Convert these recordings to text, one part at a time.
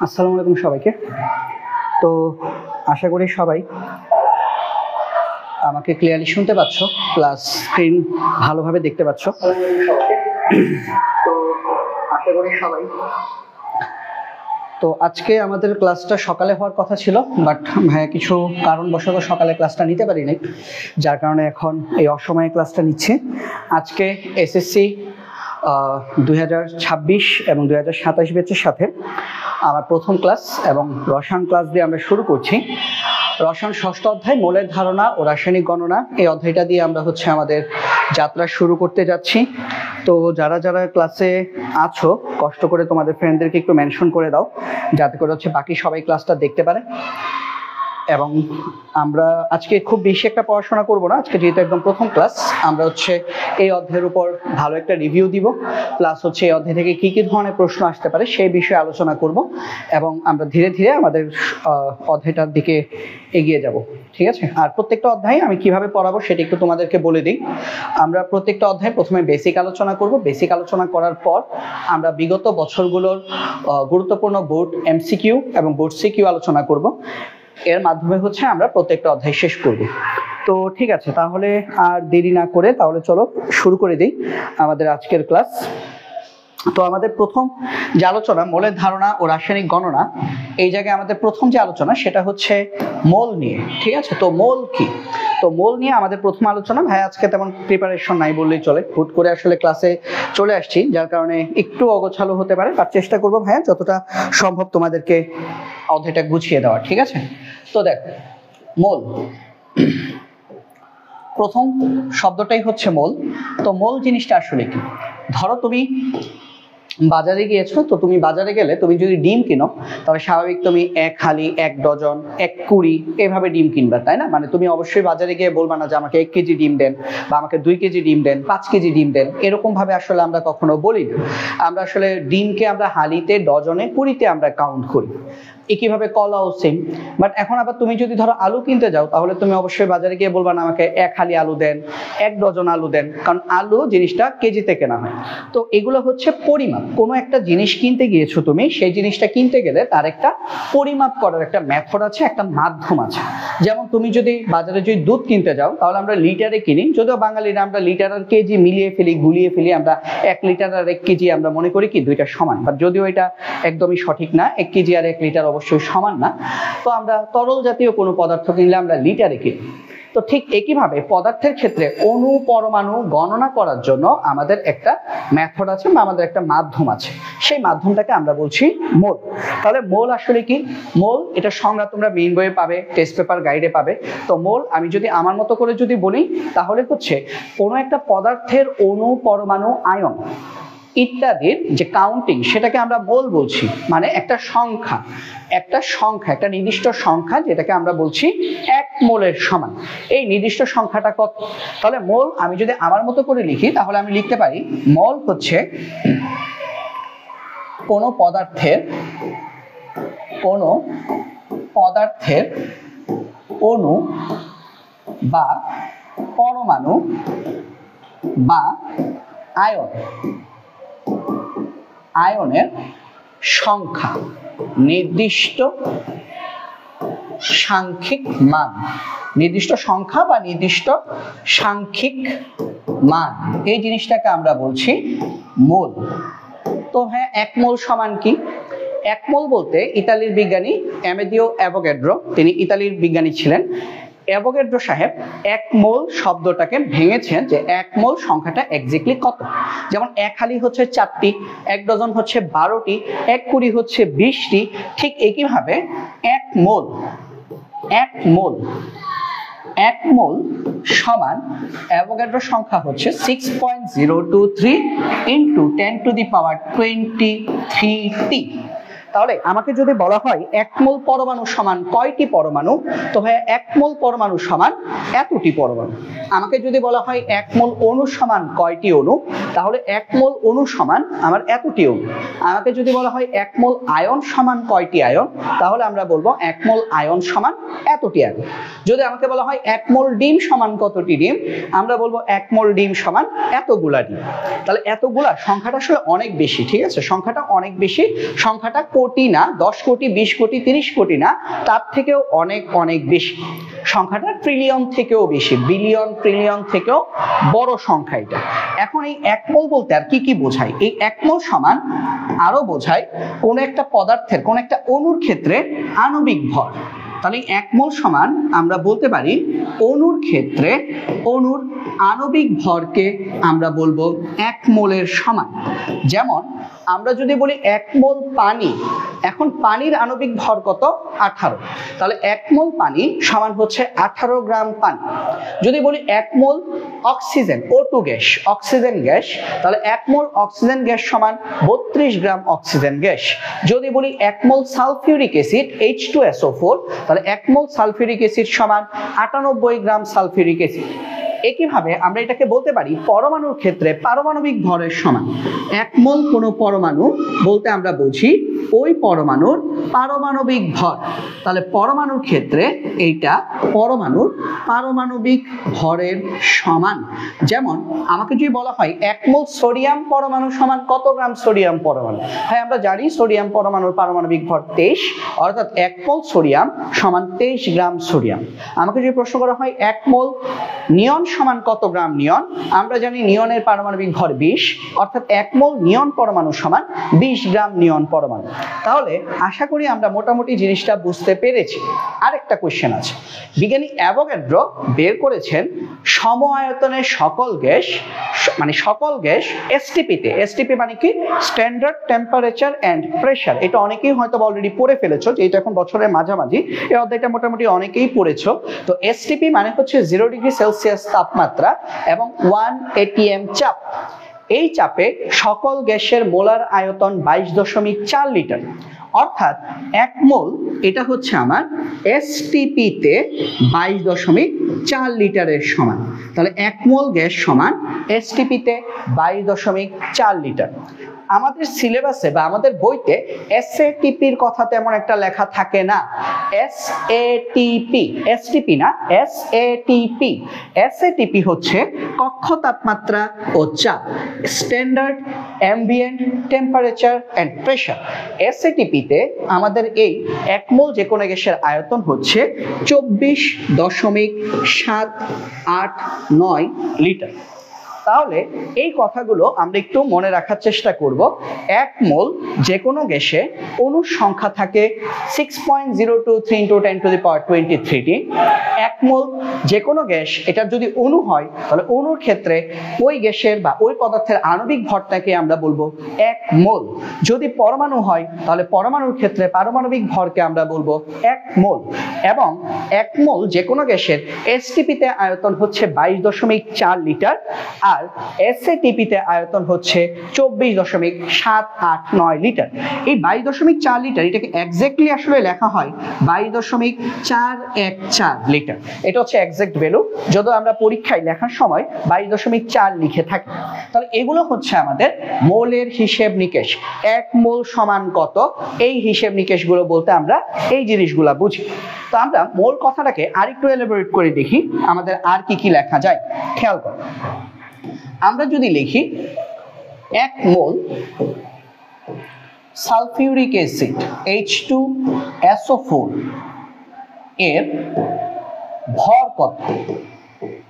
আসসালামু আলাইকুম সবাইকে। তো আশা করি সবাই আমাকে ক্লিয়ারলি শুনতে পাচ্ছ, প্লাস স্ক্রিন ভালোভাবে দেখতে পাচ্ছ। তো আশা করি সবাই তো আজকে আমাদের ক্লাসটা সকালে হওয়ার কথা ছিল, বাট ভাইয়া কিছু কারণবশত সকালে ক্লাসটা নিতে পারি নাই, যার কারণে এখন এই অসময়ে ক্লাসটা নিচ্ছে। আজকে এসএসসি 2026 এবং 2027 ব্যাচের সাথে আমার প্রথম ক্লাস এবং রসায়ন ক্লাস দিয়ে আমরা শুরু করছি। রসায়ন ষষ্ঠ অধ্যায় মৌলের ধারণা ও রাসায়নিক গণনা, এই অধ্যায়টা দিয়ে আমরা আমাদের যাত্রা শুরু করতে যাচ্ছি। তো যারা যারা ক্লাসে আছো কষ্ট করে তোমাদের ফ্রেন্ডদেরকে একটু মেনশন করে দাও, যাতে করে বাকি সবাই ক্লাসটা দেখতে পারে। এবং আমরা আজকে খুব বেশি একটা পড়াশোনা করব না, আজকে যেহেতু একদম প্রথম ক্লাস, আমরা এই অধ্যায়ের উপর ভালো একটা রিভিউ দিব, প্লাস এই অধ্যায় থেকে কি কি ধরনের প্রশ্ন আসতে পারে সেই বিষয়ে আলোচনা করব, এবং আমরা ধীরে ধীরে আমাদের অধ্যায়টার দিকে এগিয়ে যাব। ঠিক আছে? আর প্রত্যেকটা অধ্যায় আমি কিভাবে পড়াবো সেটা একটু তোমাদেরকে বলে দিই। আমরা প্রত্যেকটা অধ্যায় প্রথমে বেসিক আলোচনা করব, বেসিক আলোচনা করার পর আমরা বিগত বছরগুলোর গুরুত্বপূর্ণ বোর্ড এমসিকিউ এবং বোর্ড সিকিউ আলোচনা করব। এর মাধ্যমে আমরা প্রত্যেকটা অধ্যায় শেষ করব। তো ঠিক আছে, তাহলে আর দেরি না করে তাহলে চলো শুরু করে দিই আমাদের আজকের ক্লাস। তো আমাদের প্রথম যে আলোচনা মৌলের ধারণা ও রাসায়নিক গণনা, এই জায়গায় আমাদের প্রথম যে আলোচনা সেটা মোল নিয়ে। ঠিক আছে? তো মোল কি? তো মোল নিয়ে আমাদের প্রথম আলোচনা। ভাই আজকে তেমন প্রিপারেশন নাই বললেই চলে, হুট করে ক্লাসে চলে আসছি, যার কারণে একটু অগোছালো হতে পারে, তার চেষ্টা করবো ভাইয়া যতটা সম্ভব তোমাদেরকে অধ্যায়টা গুছিয়ে দেওয়ার। ঠিক আছে? তো দেখো, মোল, প্রথম শব্দটাই মোল। তো মোল জিনিসটা আসলে কি? ধরো তুমি বাজারে গিয়েছো, তো তুমি বাজারে গেলে তুমি যদি ডিম কিনো, তাহলে স্বাভাবিক তুমি 1 হালি, 1 ডজন, 1 কুড়ি এভাবে ডিম কিনবা, তাই না? মানে তুমি অবশ্যই বাজারে গিয়ে বলবা না যে আমাকে 1 কেজি ডিম দেন, বা আমাকে 2 কেজি ডিম দেন, 5 কেজি ডিম দেন, এরকম ভাবে আমরা কখনো বলি না। আমরা ডিমকে আমরা হালিতে, ডজনে, কুড়িতে আমরা কাউন্ট করি। একইভাবে কলাও সেম। বাট এখন আবার তুমি যদি ধরো আলু কিনতে যাও, তাহলে তুমি অবশ্যই বাজারে গিয়ে বলবা না আমাকে 1 হালি আলু দেন, 1 ডজন আলু দেন, কারণ আলু জিনিসটা কেজিতে কেনা হয়। তো এগুলো পরিমাপ। কোনো একটা জিনিস কিনতে গিয়েছো তুমি, সেই জিনিসটা কিনতে গেলে তার একটা পরিমাপ করার একটা মেথড আছে, একটা মাধ্যম আছে। যেমন তুমি যদি বাজারে দুধ কিনতে যাও, তাহলে আমরা লিটারে কিনি, যদিও বাঙালিরা আমরা লিটার আর কেজি মিলিয়ে ফেলি, গুলিয়ে ফেলি। আমরা 1 লিটার আর 1 কেজি আমরা মনে করি কি দুইটা সমান, বাট যদিও এটা একদমই সঠিক না। 1 কেজি আর 1 লিটার অবশ্যই সমান না। তো আমরা তরল জাতীয় কোনো পদার্থ কিনলে আমরা লিটারে কিনি। তো ঠিক একইভাবে পদার্থের ক্ষেত্রে অণু পরমাণু গণনা করার জন্য আমাদের একটা মেথড আছে, বা আমাদের একটা মাধ্যম আছে, সেই মাধ্যমটাকে আমরা বলছি মোল। তাহলে মোল আসলে কি? মোল এটা সংজ্ঞা তোমরা মেইন বইয়ে পাবে, টেস্ট পেপার গাইডে পাবে। তো মোল আমি যদি আমার মতো করে বলি, তাহলে কোনো একটা পদার্থের অণু পরমাণু আয়ন ইত্যাদির যে কাউন্টিং, সেটাকে আমরা মোল বলছি। মানে একটা সংখ্যা, একটা নির্দিষ্ট সংখ্যা, যেটাকে আমরা বলছি 1 মোলের সমান। এই নির্দিষ্ট সংখ্যাটা কত? তাহলে মোল আমি যদি আমার মতো করে লিখি, তাহলে আমি লিখতে পারি মোল কোনো পদার্থের অণু বা পরমাণু বা আয়নের সংখ্যা, নির্দিষ্ট সাংখ্যিক মান, নির্দিষ্ট সংখ্যা বা নির্দিষ্ট সাংখ্যিক মান, এই জিনিসটাকে আমরা বলছি মোল। তো হ্যাঁ, 1 মোল সমান কি? 1 মোল বলতে ইতালির বিজ্ঞানী অ্যামেদিও অ্যাভোগাড্রো, তিনি ইতালির বিজ্ঞানী ছিলেন। অ্যাভোগাড্রো সাহেব 1 মোল শব্দটাকে ভেঙেছেন যে 1 মোল সংখ্যাটা এক্স্যাক্টলি কত। যেমন 1 হালি 4টি, 1 ডজন 12টি, 1 কুড়ি 20টি। ঠিক একইভাবে 1 মোল সমান অ্যাভোগাড্রো সংখ্যা 6.023 × 10⁻23t। তাহলে আমাকে যদি বলা হয় 1 মোল পরমাণু সমান কয়টি পরমাণু, তো ভাই 1 মোল পরমাণু সমান এতটি পরমাণু। আমাকে যদি বলা হয় 1 মোল অণু সমান কয়টি অণু, তাহলে 1 মোল অণু সমান আমার এতটি অণু। আমাকে যদি বলা হয় 1 মোল আয়ন সমান কয়টি আয়ন, তাহলে আমরা বলবো 1 মোল আয়ন সমান এতটি আয়ন। যদি আমাকে বলা হয় 1 মোল ডিম সমান কতটি ডিম, আমরা বলবো 1 মোল ডিম সমান এতগুলা ডিম। তাহলে এতগুলা সংখ্যাটা আসলে অনেক বেশি। ঠিক আছে? সংখ্যাটা অনেক বেশি, সংখ্যাটা কোটি না, 10 কোটি 20 কোটি 30 কোটি না, তার থেকেও অনেক অনেক বেশি। সংখ্যাটা ট্রিলিয়ন থেকেও বেশি, বিলিয়ন ট্রিলিয়ন থেকেও বড় সংখ্যা এটা। এখন এই 1 মোল বলতে আর কি কি বোঝায়? এই 1 মোল সমান আরো বোঝায় কোন একটা পদার্থের, কোন একটা অণুর ক্ষেত্রে আণবিক ভর। তাহলে 1 মোল সমান আমরা বলতে পারি অণুর ক্ষেত্রে অণুর আণবিক ভরকে আমরা বলবো 1 মোলের সমান। যেমন আমরা যদি বলি 1 মোল পানি, এখন পানির আণবিক ভর কত? 18। তাহলে 1 মোল পানি সমান হচ্ছে 18 গ্রাম পানি। যদি বলি 1 মোল oxygen, O2 gas, oxygen gas, তাহলে 1 মোল অক্সিজেন গ্যাস সমান 32 গ্রাম অক্সিজেন গ্যাস। যদি বলি 1 মোল সালফিউরিক অ্যাসিড, H2SO4, তাহলে 1 মোল সালফিউরিক অ্যাসিড সমান 98 গ্রাম সালফিউরিক অ্যাসিড। একইভাবে আমরা এটাকে বলতে পারি পরমাণুর ক্ষেত্রে পারমাণবিক ভরের সমান। 1 মোল কোনো পরমাণু বলতে আমরা বুঝি ওই পরমাণুর পারমাণবিক ভর। তাহলে পরমাণুর ক্ষেত্রে এইটা পরমাণুর পারমাণবিক ভরের সমান। যেমন আমাকে যদি বলা হয় 1 মোল সোডিয়াম পরমাণু সমান কত গ্রাম সোডিয়াম পরমাণু, হ্যাঁ আমরা জানি সোডিয়াম পরমাণুর পারমাণবিক ভর 23, অর্থাৎ 1 মোল সোডিয়াম সমান 23 গ্রাম সোডিয়াম। আমাকে যদি প্রশ্ন করা হয় 1 মোল নিয়ন সমান কত গ্রাম নিয়ন, আমরা জানি নিয়নের পারমাণবিক ভর 20, অর্থাৎ 1 মোল নিয়ন পরমাণু সমান 20 গ্রাম নিয়ন পরমাণু। তাহলে আশা করি আমরা মোটামুটি জিনিসটা বুঝতে পেরেছি। আরেকটা কোশ্চেন আছে, বিজ্ঞানী অ্যাভোগাড্রো বের করেছেন সম আয়তনের সকল গ্যাস, মানে সকল গ্যাস এসটিপিতে। এসটিপি মানে কি? Standard temperature and pressure. এটা অনেকেই হয়তো অলরেডি পড়ে ফেলেছো, যে এটা এখন বছরের মাঝামাঝি, এই অধ্যায়টা মোটামুটি অনেকেই পড়েছো। তো এসটিপি মানে হচ্ছে 0 ডিগ্রি সেলসিয়াস তাপমাত্রা এবং 1 atm চাপ। এই চাপে সকল গ্যাসের মোলার আয়তন 22.4 লিটার, অর্থাৎ 1 মোল এটা হচ্ছে আমার এসটিপি তে 22.4 লিটারের সমান। তাহলে 1 মোল গ্যাস সমান এসটিপি তে 22.4 লিটার। আমাদের সিলেবাসে বা আমাদের বইতে এসএটিপির কথা তেমন একটা লেখা থাকে না। এসএটিপি, এসটিপি না, এসএটিপি। এসএটিপি হচ্ছে কক্ষ তাপমাত্রা ও চাপ, standard ambient temperature and pressure. SATP তে আমাদের এই 1 মোল যে কোনো গ্যাসের আয়তন হচ্ছে 24.789 লিটার। তাহলে এই কথাগুলো আমরা একটু মনে রাখার চেষ্টা করব। 1 মোল যে কোনো গ্যাসে অণুর সংখ্যা থাকে 6.023 × 10⁻23। 1 মোল যে কোনো গ্যাস এটার যদি অণু হয়, তাহলে অণুর ক্ষেত্রে ওই গ্যাসের বা ওই পদার্থের আণবিক ভরটাকে আমরা বলবো 1 মোল। যদি পরমাণু হয়, তাহলে পরমাণুর ক্ষেত্রে পারমাণবিক ভরকে আমরা বলবো 1 মোল। এবং 1 মোল যে কোনো গ্যাসের এসটিপিতে আয়তন হচ্ছে 22.4 লিটার, আর এসএটিপিতে আয়তন হচ্ছে 24.789 লিটার। এই 22.4 লিটার এটাকে এক্স্যাক্টলি আসলে লেখা হয় 22.414 লিটার। এটা হচ্ছে এক্সাক্ট ভ্যালু, যদিও আমরা পরীক্ষায় লেখার সময় 22.4 লিখে থাকি। তাহলে এগুলো হচ্ছে আমাদের মোলের হিসেব নিকেশ। 1 মোল সমান কত, এই হিসেব নিকেশগুলো বলতে আমরা এই জিনিসগুলো বুঝি। তো আমরা মোল কথাটাকে আরেকটু এলাবোরেট করে দেখি আমাদের আর কি কি লেখা যায়। খেয়াল করো, আমরা যদি লিখি 1 মোল সালফিউরিক অ্যাসিড H2SO4 এর ভর কত,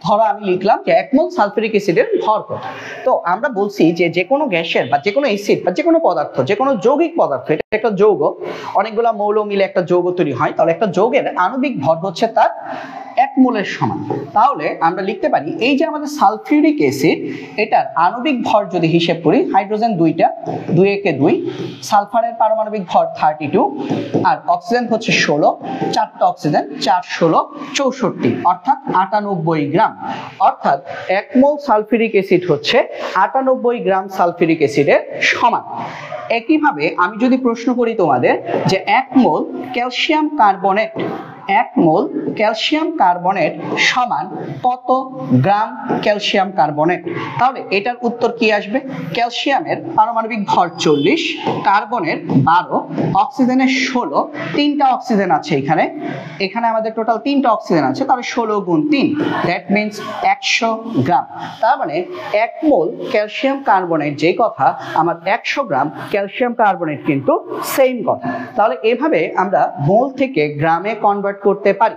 ধরো আমি লিখলাম যে 1 মোল সালফিউরিক অ্যাসিডের ভর কত। তো আমরা বলছি যে যে কোনো গ্যাসের বা যে কোনো অ্যাসিড বা যে কোনো পদার্থ, যে কোনো যৌগিক পদার্থ, এটা একটা যৌগ, অনেকগুলো মৌল মিলে একটা যৌগ তৈরি হয়, তাহলে একটা যৌগের আণবিক ভর হচ্ছে তার 1 মোলের সমান। তাহলে আমরা লিখতে পারি এই যে আমাদের সালফিউরিক অ্যাসিড, এটার আণবিক ভর যদি হিসেব করি, হাইড্রোজেন 2টা, 2 একে 2, সালফারের পারমাণবিক ভর 32, আর অক্সিজেন হচ্ছে 16, 4টা অক্সিজেন, 4 16 64, অর্থাৎ 98 গ্রাম। অর্থাৎ 1 মোল সালফিউরিক অ্যাসিড হচ্ছে 98 গ্রাম সালফিউরিক অ্যাসিডের সমান। একইভাবে আমি যদি প্রশ্ন করি তোমাদের যে 1 মোল ক্যালসিয়াম কার্বনেট 1 মোল ক্যালসিয়াম কার্বনেট সমান কত গ্রাম ক্যালসিয়াম কার্বনেট? তাহলে এটার উত্তর কি আসবে? ক্যালসিয়ামের পারমাণবিক ভর 40, কার্বনের 12, অক্সিজেনের 16, তিনটা অক্সিজেন আছে এখানে, এখানে আমাদের টোটাল 3টা অক্সিজেন আছে, তাহলে 16 গুণ 3, দ্যাট মিন্স 100 গ্রাম। তার মানে 1 মোল ক্যালসিয়াম কার্বনেট যে কথা, আমার 100 গ্রাম ক্যালসিয়াম কার্বনেট কিন্তু সেম কথা। তাহলে এভাবে আমরা মোল থেকে গ্রামে কনভার্ট করতে পারি।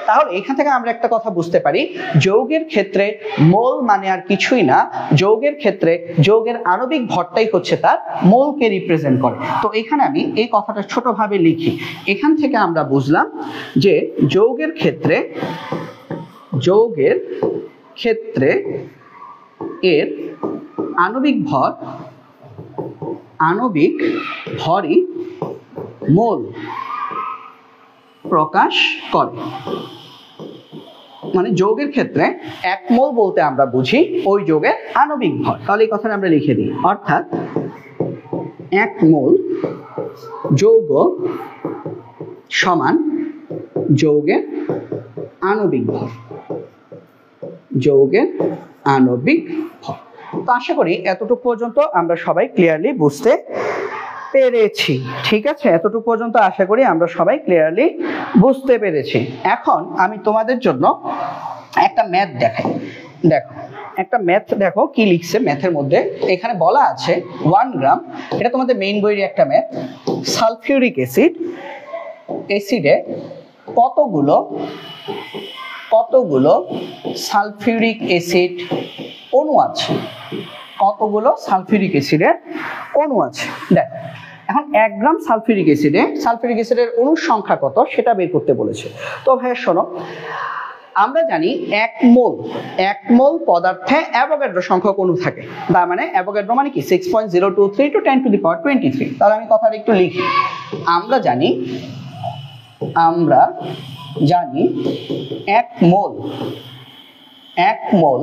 তাহলে এখান থেকে আমরা একটা কথা বুঝতে পারি, যৌগের ক্ষেত্রে মোল মানে আর কিছুই না, যৌগের ক্ষেত্রে যৌগের আণবিক ভরটাই হচ্ছে তার মোলকে রিপ্রেজেন্ট করে। তো এখানে আমি এই কথাটা ছোটভাবে লিখি। এখান থেকে আমরা বুঝলাম যে যৌগের ক্ষেত্রে এর আণবিক ভরই মোল প্রকাশ করে। মানে যৌগের ক্ষেত্রে 1 মোল বলতে আমরা বুঝি ওই যৌগের আণবিক ভর। তাহলে এই কথাটা আমরা লিখে দিই, অর্থাৎ 1 মোল যৌগ সমান যৌগের আণবিক ভর। তো আশা করি এতটুকু পর্যন্ত আমরা সবাই ক্লিয়ারলি বুঝতে পেরেছি। ঠিক আছে, এতটুকু পর্যন্ত আশা করি আমরা সবাই ক্লিয়ারলি বুঝতে পেরেছি। এখন আমি তোমাদের জন্য একটা ম্যাথ দেখাই। দেখো একটা ম্যাথ, দেখো কি লিখছে ম্যাথের মধ্যে। এখানে বলা আছে 1 গ্রাম, এটা তোমাদের মেইন বইয়ের একটা ম্যাথ, সালফিউরিক অ্যাসিডে কতগুলো সালফিউরিক অ্যাসিড অণু আছে, কতগুলো সালফিউরিক অ্যাসিডের অণু আছে। দেখো এখন 1 গ্রাম সালফিউরিক অ্যাসিডের অণুর সংখ্যা কত সেটা বের করতে বলেছে। তো ভাইয়া শোনো, আমরা জানি 1 মোল পদার্থে অ্যাভোগাড্রো সংখ্যক অণু থাকে। তার মানে অ্যাভোগাড্রো মানে কি 6.023 × 10⁻23। তাহলে আমি কথাটা একটু লিখি। আমরা জানি 1 মোল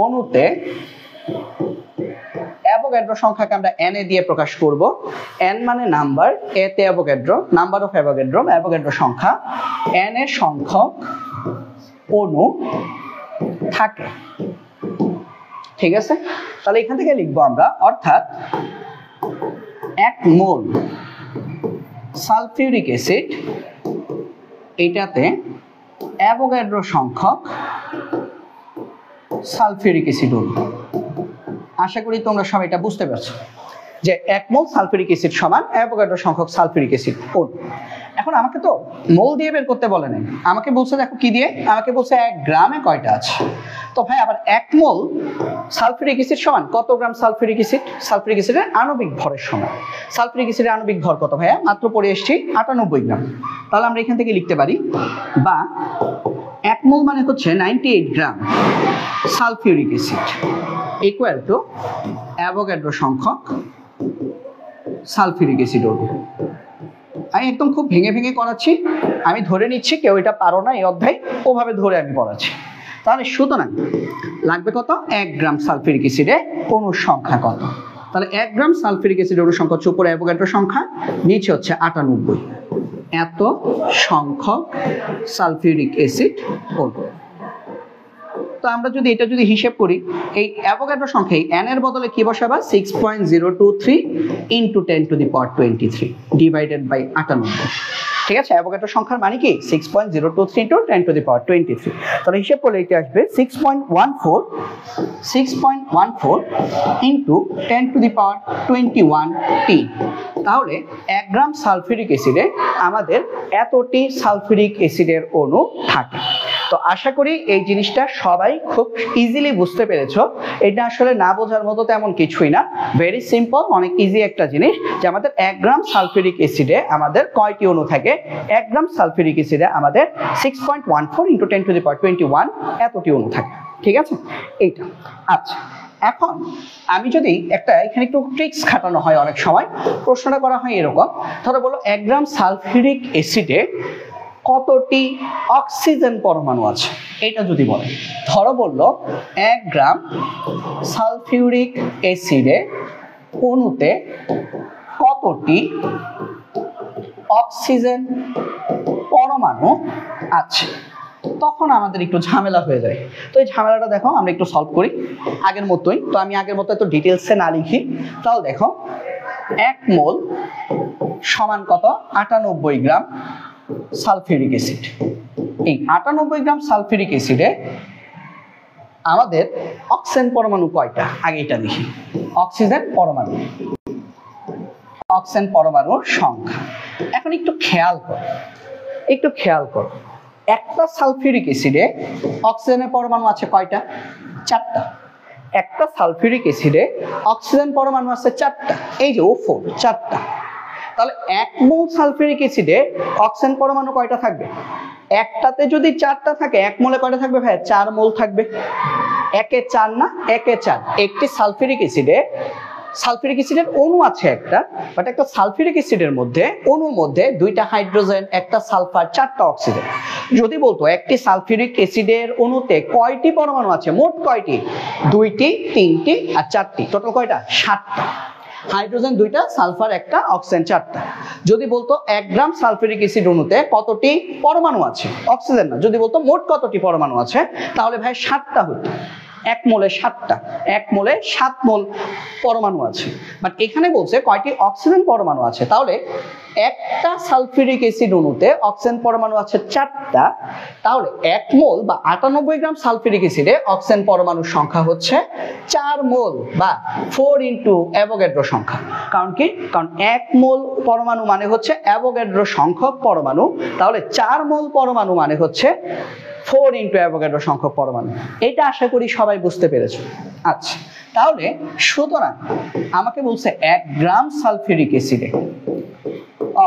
অণুতে অ্যাভোগাড্রো সংখ্যাকে আমরা n এ দিয়ে প্রকাশ করব। n মানে নাম্বার, a তে অ্যাভোগাড্রো, নাম্বার অফ অ্যাভোগাড্রো সংখ্যা, n এর সংখ্যক অণু থাকে। ঠিক আছে, তাহলে এখান থেকে লিখবো আমরা, অর্থাৎ 1 মোল সালফিউরিক অ্যাসিড, এটাতে অ্যাভোগাড্রো সংখ্যক সালফিউরিক অ্যাসিড অণু। আশা করি তোমরা সবাই এটা বুঝতে পারছো যে 1 মোল সালফিউরিক অ্যাসিড সমান অ্যাভোগাড্রো সংখ্যক সালফিউরিক অ্যাসিড অণু। এখন আমাকে তো মোল দিয়ে বের করতে বলে নাই, আমাকে বলছে দেখো কি দিয়ে, আমাকে বলছে 1 গ্রামে কয়টা আছে। তো ভাই আবার 1 মোল সালফিউরিক অ্যাসিড সমান কত গ্রাম সালফিউরিক অ্যাসিডের আণবিক ভরের সমান। সালফিউরিক অ্যাসিডের আণবিক ভর কত ভাইয়া? মাত্র পড়ে এসেছি 98 গ্রাম। তাহলে আমরা এখান থেকে লিখতে পারি, বা 1 মোল মানে হচ্ছে 98 গ্রাম sulphuric acid equal to Avogadro সংখ্যক সালফিউরিক অ্যাসিড অণু। আমি একদম খুব ভেঙে করাচ্ছি, আমি ধরে নিচ্ছি কেউ এটা পারো না এই অধ্যায়, ওভাবে ধরে আমি পড়াচ্ছি। তাহলে সুতরাং লাগবে কত? 1 গ্রাম সালফিউরিক অ্যাসিডে অণুর সংখ্যা কত? তাহলে 1 গ্রাম সালফিউরিক অ্যাসিডের অণুর সংখ্যা হচ্ছে উপরে অ্যাভোগাড্রো সংখ্যা, নিচে হচ্ছে 98। এত সংখ্যক সালফিউরিক অ্যাসিড অণু। তো আমরা যদি এটা হিসাব করি, এই অ্যাভোগাড্রো সংখ্যা n এর বদলে কি বসাবা? 6.023 × 10⁻23 ডিভাইডেড বাই 98। ঠিক আছে, অ্যাভোগাড্রো সংখ্যার মানে কি 6.023 × 10⁻23। তাহলে হিসাব করলে এটা আসবে 6.14 × 10⁻21t। তাহলে 1 গ্রাম সালফিউরিক অ্যাসিডে আমাদের এতটি সালফিউরিক অ্যাসিডের অণু থাকে। তো আশা করি এই জিনিসটা সবাই খুব ইজিলি বুঝতে পেরেছো। এটা আসলে না বোঝার মতো তেমন কিছুই না, ভেরি সিম্পল, অনেক ইজি একটা জিনিস যে আমাদের 1 গ্রাম সালফিউরিক অ্যাসিডে আমাদের কয়টি অণু থাকে। 1 গ্রাম সালফিউরিক অ্যাসিডে আমাদের 6.14 × 10⁻21 এতটি অণু থাকে। ঠিক আছে, এইটা। আচ্ছা, এখন আমি যদি এখানে একটু ট্রিক্স খাটানো হয়, অনেক সময় প্রশ্নটা করা হয় এরকম, ধরো বলো 1 গ্রাম সালফিউরিক অ্যাসিডে কতটি অক্সিজেন পরমাণু আছে, এটা যদি বলে। ধরো বললো 1 গ্রাম সালফিউরিক অ্যাসিডে অণুতে কতটি অক্সিজেন পরমাণু পরমাণু আছে, তখন আমাদের একটু ঝামেলা হয়ে যায়। তো এই ঝামেলাটা দেখো আমরা একটু সলভ করি আগের মতোই। তো আমি আগের মতো একটু ডিটেলসে না লিখি, তাহলে দেখো 1 মোল সমান কত, 98 গ্রাম সালফিউরিক অ্যাসিড। এই 98 গ্রাম সালফিউরিক অ্যাসিডে আমাদের অক্সিজেন পরমাণু কয়টা, আগে এটা দেখি। অক্সিজেন পরমাণুর সংখ্যা। এখন একটু খেয়াল করো, একটা সালফিউরিক অ্যাসিডে অক্সিজেনের পরমাণু আছে কয়টা, 4টা। একটা সালফিউরিক অ্যাসিডে অক্সিজেন পরমাণু আছে 4টা, এই যে O4, 4টা। তাহলে 1 মোল সালফিউরিক অ্যাসিডে অক্সিজেন পরমাণু কয়টা থাকবে, একটাতে যদি 4টা থাকে 1 মোলে কয়টা থাকবে ভাই, 4 মোল থাকবে। 1 এ 4 না, 1 এ 4। একটি সালফিউরিক অ্যাসিডের অণু আছে একটা, বাট একটা সালফিউরিক অ্যাসিডের মধ্যে অণুর মধ্যে 2টা হাইড্রোজেন, একটা সালফার, 4টা অক্সিজেন। যদি বলতো একটি সালফিউরিক অ্যাসিডের অণুতে কয়টি পরমাণু আছে, মোট কয়টি, 2টি, 3টি আর 4টি, টোটাল কয়টা, 7টা। হাইড্রোজেন 2টা, সালফার 1টা, অক্সিজেন 4টা। যদি বলতো 1 গ্রাম সালফিউরিক অ্যাসিড অণুতে কতটি পরমাণু আছে, অক্সিজেন না, যদি বলতো মোট কতটি পরমাণু আছে, তাহলে ভাই 7টা হতো। 1 মোলে 7টা, 1 মোলে 7 মোল পরমাণু আছে। বাট এখানে বলছে কয়টি অক্সিজেন পরমাণু আছে, তাহলে একটা সালফিউরিক অ্যাসিড অণুতে অক্সিজেন পরমাণু আছে 4টা, তাহলে 1 মোল বা 98 গ্রাম সালফিউরিক অ্যাসিডে অক্সিজেন পরমাণুর সংখ্যা হচ্ছে 4 মোল বা 4 ইনটু অ্যাভোগাড্রো সংখ্যা। কারণ কি, কারণ 1 মোল পরমাণু মানে হচ্ছে অ্যাভোগাড্রো সংখ্যক পরমাণু, তাহলে 4 মোল পরমাণু মানে হচ্ছে 4 ইনটু অ্যাভোগাড্রো সংখ্যক পরমাণু। এটা আশা করি সবাই বুঝতে পেরেছো। আচ্ছা, তাহলে সুতরাং আমাকে বলছে 1 গ্রাম সালফিউরিক অ্যাসিডে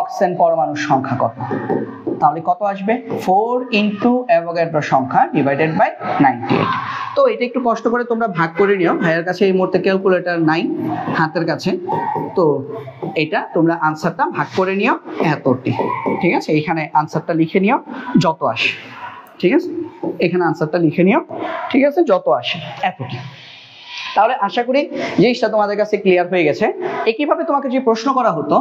অক্সিজেন পরমাণুর সংখ্যা কত, তাহলে কত আসবে, 4 ইনটু অ্যাভোগাড্রো সংখ্যা ডিভাইডেড বাই 98। তো এটা একটু কষ্ট করে তোমরা ভাগ করে নিও, ভাইয়ের কাছে এই মুহূর্তে ক্যালকুলেটর নাই হাতের কাছে, তো এটা তোমরা আনসারটা ভাগ করে নিও এতটি, ঠিক আছে। এখানে আনসারটা লিখে নিও যত আসে, ঠিক আছে, এখানে আনসারটা লিখে নিও, ঠিক আছে, যত আসে এতটি। তাহলে আশা করি জিনিসটা তোমাদের কাছে ক্লিয়ার হয়ে গেছে। একইভাবে তোমাকে যে প্রশ্ন করা হতো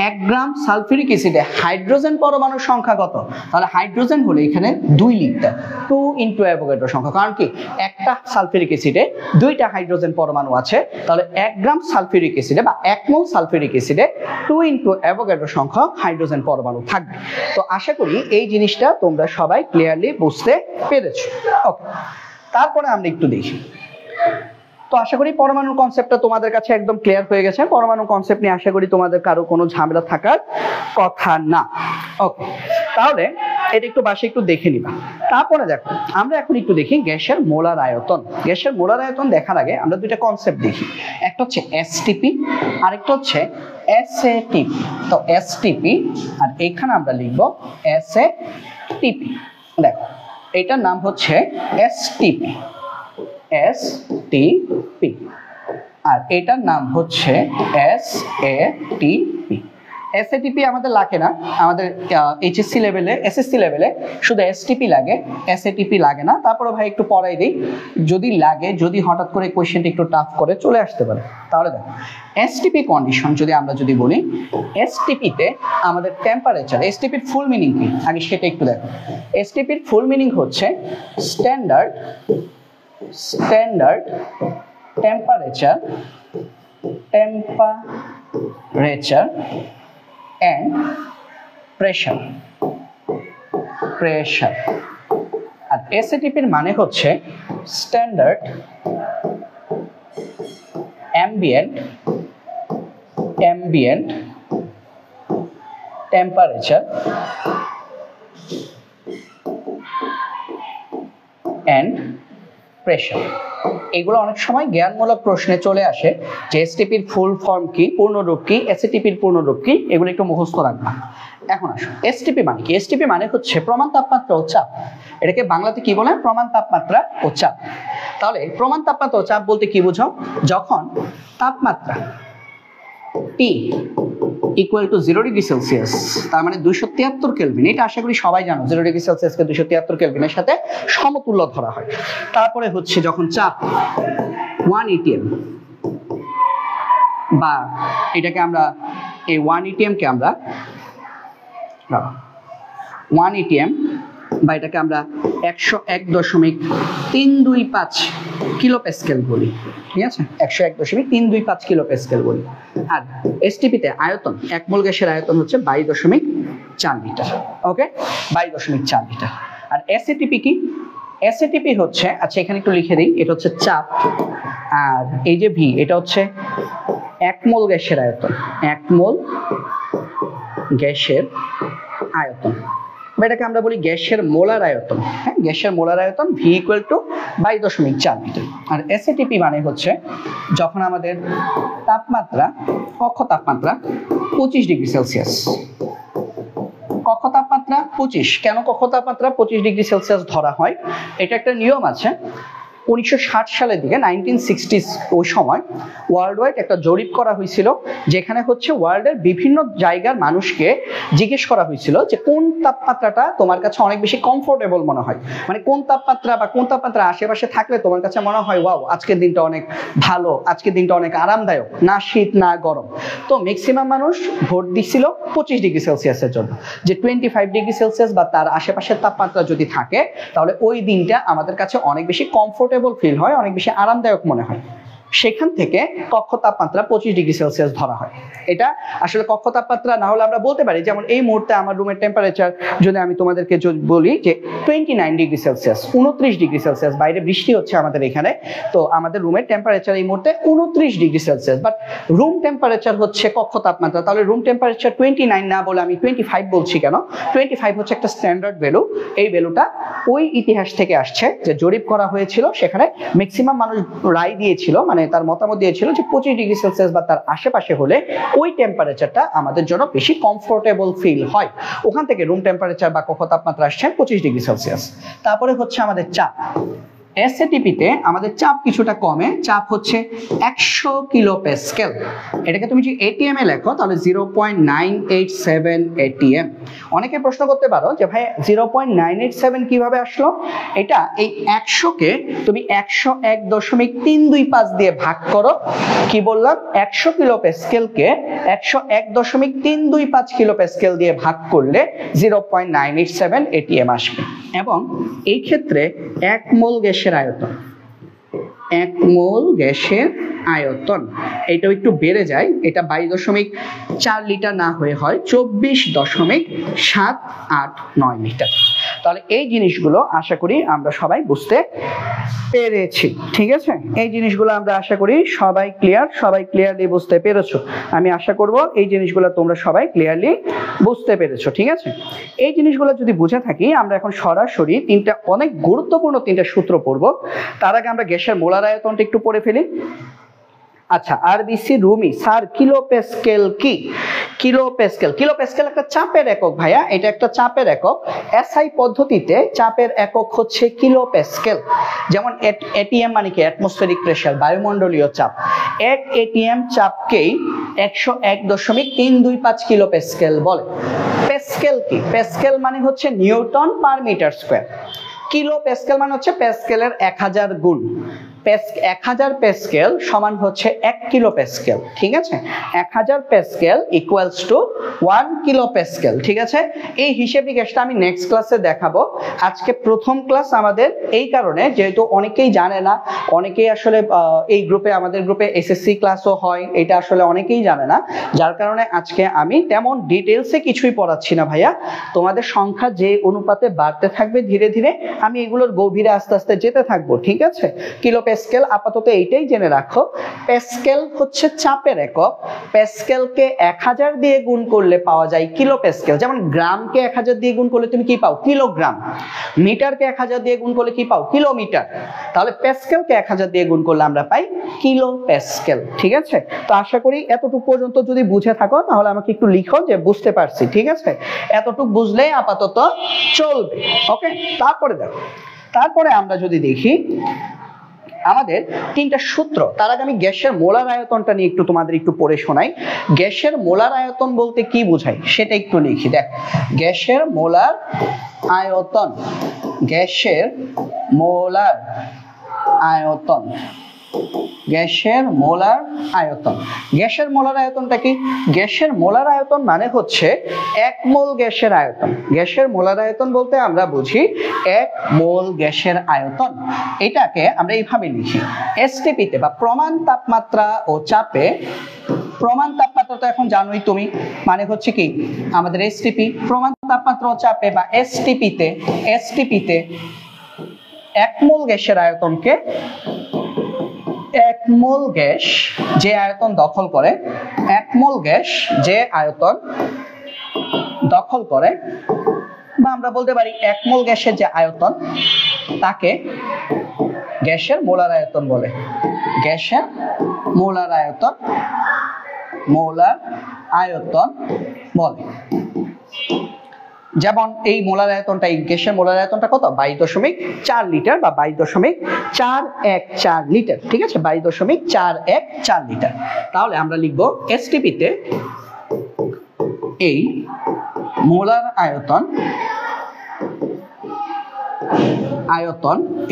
1 গ্রাম সালফিউরিক অ্যাসিডে হাইড্রোজেন পরমাণুর সংখ্যা কত, তাহলে হাইড্রোজেন হলে এখানে 2 লিখতে, 2 ইনটু অ্যাভোগাড্রো সংখ্যা। কারণ কি, একটা সালফিউরিক অ্যাসিডে 2টা হাইড্রোজেন পরমাণু আছে, তাহলে 1 গ্রাম সালফিউরিক অ্যাসিডে বা 1 মোল সালফিউরিক অ্যাসিডে 2 ইনটু অ্যাভোগাড্রো সংখ্যক হাইড্রোজেন পরমাণু থাকবে। তো আশা করি এই জিনিসটা তোমরা সবাই ক্লিয়ারলি বুঝতে পেরেছো। ওকে, তারপরে আমরা একটু দেখি। তো আশা করি পরমাণুর কনসেপ্টটা তোমাদের কাছে একদম ক্লিয়ার হয়ে গেছে। পরমাণু কনসেপ্ট নিয়ে আশা করি তোমাদের কারো কোনো ঝামেলা থাকার কথা না। ওকে, তাহলে এটা একটু বাসে একটু দেখে নিবা। তারপরে দেখো আমরা এখন একটু দেখি গ্যাসের মোলার আয়তন। গ্যাসের মোলার আয়তন দেখার আগে আমরা দুইটা কনসেপ্ট দেখি, একটা হচ্ছে এসটিপি, আরেকটা হচ্ছে এসএটিপি। তো এসটিপি আর এখানে আমরা লিখব এসএটিপি। দেখো এটার নাম হচ্ছে এসটিপি, এসটিপি, আর এটার নাম হচ্ছে এসএটিপি। এসএটিপি আমাদের লাগে না, আমাদের এইচএসসি লেভেলে, এসএসসি লেভেলে শুধু এসটিপি লাগে, এসএটিপি লাগে না। তারপরে ভাই একটু পড়াই দিই, যদি লাগে, যদি হঠাৎ করে কোয়েশ্চেনটা একটু টাফ করে চলে আসতে পারে। তাহলে দেখো এসটিপি কন্ডিশন যদি আমরা যদি বলি, এসটিপিতে আমাদের টেম্পারেচার, এসটিপির ফুল মিনিং কি আগে সেটা একটু দেখো। এসটিপির ফুল মিনিং হচ্ছে স্ট্যান্ডার্ড temperature and pressure। আর এসএটিপির মানে হচ্ছে standard ambient temperature and pressure. এগুলো অনেক সময় জ্ঞানমূলক প্রশ্নে চলে আসে যে এসটিপির ফুল ফর্ম কি, পূর্ণরূপ কি, এসএটিপির পূর্ণরূপ কি, এগুলো একটু মুখস্থ রাখবা। এখন আসো এসটিপি মানে কি। এসটিপি মানে হচ্ছে প্রমাণ তাপমাত্রা ও চাপ। এটাকে বাংলাতে কি বলে, প্রমাণ তাপমাত্রা ও চাপ। তাহলে প্রমাণ তাপমাত্রা ও চাপ বলতে কি বুঝো, যখন তাপমাত্রা T equal to 0 degree Celsius, তার মানে 273 কেলভিন। এটা আশা করি সবাই জানো, 0 ডিগ্রি সেলসিয়াসকে 273 কেলভিনের সাথে সমতুল্য ধরা হয়। তারপরে হচ্ছে যখন চাপ 1 atm, বা এটাকে আমরা এই 1 atm কে আমরা 1 atm বা এটাকে আমরা 101.325 কিলো প্যাসকেল বলি, ঠিক আছে, 101.325 কিলো প্যাসকেল বলি। আর এসটিপিতে আয়তন, 1 মোল গ্যাসের আয়তন হচ্ছে 22.4 লিটার। ওকে, 22.4 লিটার। আর এসএটিপি কি? এসএটিপি হচ্ছে, আচ্ছা এখানে একটু লিখে দিই, এটা হচ্ছে চাপ, আর এই যে ভি, এটা হচ্ছে 1 মোল গ্যাসের আয়তন, 1 মোল গ্যাসের আয়তন, এটাকে আমরা বলি গ্যাসের মোলার আয়তন। হ্যাঁ, গ্যাসের মোলার আয়তন ভি ইকুয়াল টু 22.4 লিটার। আর এসএটিপি মানে হচ্ছে যখন আমাদের তাপমাত্রা, কক্ষ তাপমাত্রা 25 ডিগ্রি সেলসিয়াস, কক্ষ তাপমাত্রা 25, কেন কক্ষ তাপমাত্রা 25 ডিগ্রি সেলসিয়াস ধরা হয়? এটা একটা নিয়ম আছে। 1960 সালের দিকে 1960s ওই সময় ওয়ার্ল্ড ওয়াইড একটা জরিপ করা হয়েছিল, যেখানে হচ্ছে ওয়ার্ল্ডের বিভিন্ন জায়গার মানুষকে জিজ্ঞেস করা হয়েছিল যে কোন তাপমাত্রাটা তোমার কাছে অনেক বেশি কমফোর্টেবল মনে হয়, মানে কোন তাপমাত্রা বা কোন তাপমাত্রা আশেপাশে থাকলে তোমার কাছে মনে হয় ওয়াও আজকের দিনটা অনেক ভালো, আজকের দিনটা অনেক আরামদায়ক, না শীত না গরম। তো ম্যাক্সিমাম মানুষ ভোট দিছিল 25 ডিগ্রি সেলসিয়াসের জন্য, যে 25 ডিগ্রি সেলসিয়াস বা তার আশেপাশের তাপমাত্রা যদি থাকে তাহলে ওই দিনটা আমাদের কাছে অনেক বেশি কমফোর্টেবল ফিল হয়, অনেক বেশি আরামদায়ক মনে হয়। সেখান থেকে কক্ষ তাপমাত্রা 25 ডিগ্রি সেলসিয়াস ধরা হয়। এটা আসলে কক্ষ তাপমাত্রা না হলে আমরা বলতে পারি, যেমন এই মুহূর্তে আমার রুমের টেম্পারেচার যদি আমি তোমাদেরকে বলি যে 29 ডিগ্রি সেলসিয়াস, 29 ডিগ্রি সেলসিয়াস, বাইরে বৃষ্টি হচ্ছে আমাদের এখানে, তো আমাদের রুমের টেম্পারেচার এই মুহূর্তে 29 degree Celsius, but room temperature হচ্ছে কক্ষ তাপমাত্রা, তাহলে রুম টেম্পারেচার 29 না বলে আমি 25 বলছি কেন? 25 হচ্ছে একটা স্ট্যান্ডার্ড ভ্যালু। এই ভ্যালুটা ওই ইতিহাস থেকে আসছে যে জরিপ করা হয়েছিল, সেখানে ম্যাক্সিমাম মানুষ রায় দিয়েছিল, মানে তার মতামত দিয়েছিল যে 25 ডিগ্রি সেলসিয়াস বা তার আশেপাশে হলে ওই টেম্পারেচারটা আমাদের জন্য বেশি কমফোর্টেবল ফিল হয়। ওখান থেকে রুম টেম্পারেচার বা কক্ষ তাপমাত্রা আসছে 25 ডিগ্রি সেলসিয়াস। তারপরে হচ্ছে আমাদের চাপ। এসএটিপিতে আমাদের চাপ কিছুটা কমে, চাপ হচ্ছে 100 কিলো প্যাসকেল। এটাকে তুমি যদি এটিএম এ লেখো তাহলে 0.987 এটিএম। অনেকে প্রশ্ন করতে পারো যে ভাই 0.987 কিভাবে আসলো? এটা এই 100কে তুমি 101.325 দিয়ে ভাগ করো। কি বললাম? 100 কিলো প্যাসকেলকে 101.325 কিলো প্যাসকেল দিয়ে ভাগ করলে 0.987 এটিএম আসবে। এবং এই ক্ষেত্রে 1 মোল গ্যাসের আয়তন, 1 মোল গ্যাসের আয়তন এটাও একটু বেড়ে যায়, এটা 22.4 লিটার না হয়ে হয় 24.789 লিটার। তাহলে এই জিনিসগুলো আশা করি আমরা সবাই বুঝতে পেরেছি, ঠিক আছে? এই জিনিসগুলো আমরা আশা করি সবাই ক্লিয়ারলি বুঝতে পেরেছো। আমি আশা করব এই জিনিসগুলো তোমরা সবাই ক্লিয়ারলি বুঝতে পেরেছো, ঠিক আছে? এই জিনিসগুলো যদি বুঝে থাকি, আমরা এখন সরাসরি অনেক গুরুত্বপূর্ণ 3টা সূত্র পড়বো। তার আগে আমরা গ্যাসের মোলার আয়তনটা একটু পড়ে ফেলি। আচ্ছা, RBC Rumi sir, kilo Pascal কি? কিলো প্যাসকেল একটা চাপের একক ভাইয়া, এটা একটা চাপের একক। এসআই পদ্ধতিতে চাপের একক হচ্ছে কিলো প্যাসকেল। যেমন এটিএম মানে কি? অ্যাটমসফেরিক প্রেসার, বায়ুমণ্ডলীয় চাপ। 1 এটিএম চাপকেই 101.325 কিলো প্যাসকেল বলে। প্যাসকেল কি? প্যাসকেল মানে হচ্ছে newton per metre square. Kilo pascal মানে হচ্ছে প্যাসকেলের 1000 গুণ। 1000 প্যাসকেল সমান হচ্ছে 1 কিলো প্যাসকেল, ঠিক আছে? 1000 Pascal equals to 1 kilo Pascal, ঠিক আছে? এই হিসেব নিকেশটা আমি নেক্সট ক্লাসে দেখাবো। আজকে প্রথম ক্লাস আমাদের, এই কারণে যেহেতু অনেকেই জানে না, অনেকেই আসলে এই গ্রুপে, আমাদের গ্রুপে এসএসসি ক্লাসও হয়, এটা আসলে অনেকেই জানে না, যার কারণে আজকে আমি তেমন ডিটেলসে কিছুই পড়াচ্ছি না ভাইয়া। তোমাদের সংখ্যা যে অনুপাতে বাড়তে থাকবে ধীরে ধীরে, আমি এগুলোর গভীরে আস্তে আস্তে যেতে থাকবো, ঠিক আছে? কিলো প্যাসকেল আপাতত এইটাই জেনে রাখো। প্যাসকেল হচ্ছে চাপের একক। প্যাসকেলকে 1000 দিয়ে গুণ করলে পাওয়া যায় কিলো প্যাসকেল। যেমন গ্রামকে 1000 দিয়ে গুণ করলে তুমি কি পাও? কিলোগ্রাম। মিটারকে 1000 দিয়ে গুণ করলে কি পাও? কিলোমিটার। তাহলে প্যাসকেলকে 1000 দিয়ে গুণ করলে আমরা পাই কিলো প্যাসকেল, ঠিক আছে? তো আশা করি এতটুকু পর্যন্ত যদি বুঝে থাকো তাহলে আমাকে একটু লিখো যে বুঝতে পারছি, ঠিক আছে? এতটুকু বুঝলেই আপাতত চলবে, ওকে? তারপরে আমরা যদি দেখি আমাদের 3টা সূত্র। তার আগে আমি গ্যাসের মোলার আয়তনটা নিয়ে একটু তোমাদের একটু পড়ে শোনাই। গ্যাসের মোলার আয়তন বলতে কি বোঝায় সেটা একটু লিখি। দেখ, গ্যাসের মোলার আয়তন, গ্যাসের মোলার আয়তন গ্যাসের মোলার আয়তন। গ্যাসের মোলার আয়তনটা কি? গ্যাসের মোলার আয়তন মানে হচ্ছে 1 মোল গ্যাসের আয়তন। গ্যাসের মোলার আয়তন বলতে আমরা বুঝি 1 মোল গ্যাসের আয়তন। এটাকে আমরা এইভাবে লিখি, এসটিপিতে বা প্রমাণ তাপমাত্রা ও চাপে। প্রমাণ তাপমাত্রা তো এখন জানোই তুমি, মানে হচ্ছে কি আমাদের এসটিপি। প্রমাণ তাপমাত্রা ও চাপে বা এসটিপিতে 1 মোল গ্যাসের আয়তনকে 1 মোল গ্যাস যে আয়তন দখল করে, 1 মোল গ্যাস যে আয়তন দখল করে, বা আমরা বলতে পারি 1 মোল গ্যাসের যে আয়তন তাকে গ্যাসের মোলার আয়তন বলে। গ্যাসের মোলার আয়তন, মোলার আয়তন বলে। যেমন এই মোলার আয়তনটা, এই গ্যাসের মোলার আয়তনটা কত? 22.4 লিটার বা 22.414 লিটার। ঠিক আছে, 22.414 লিটার। তাহলে আমরা লিখব এসটিপিতে এই মোলার আয়তন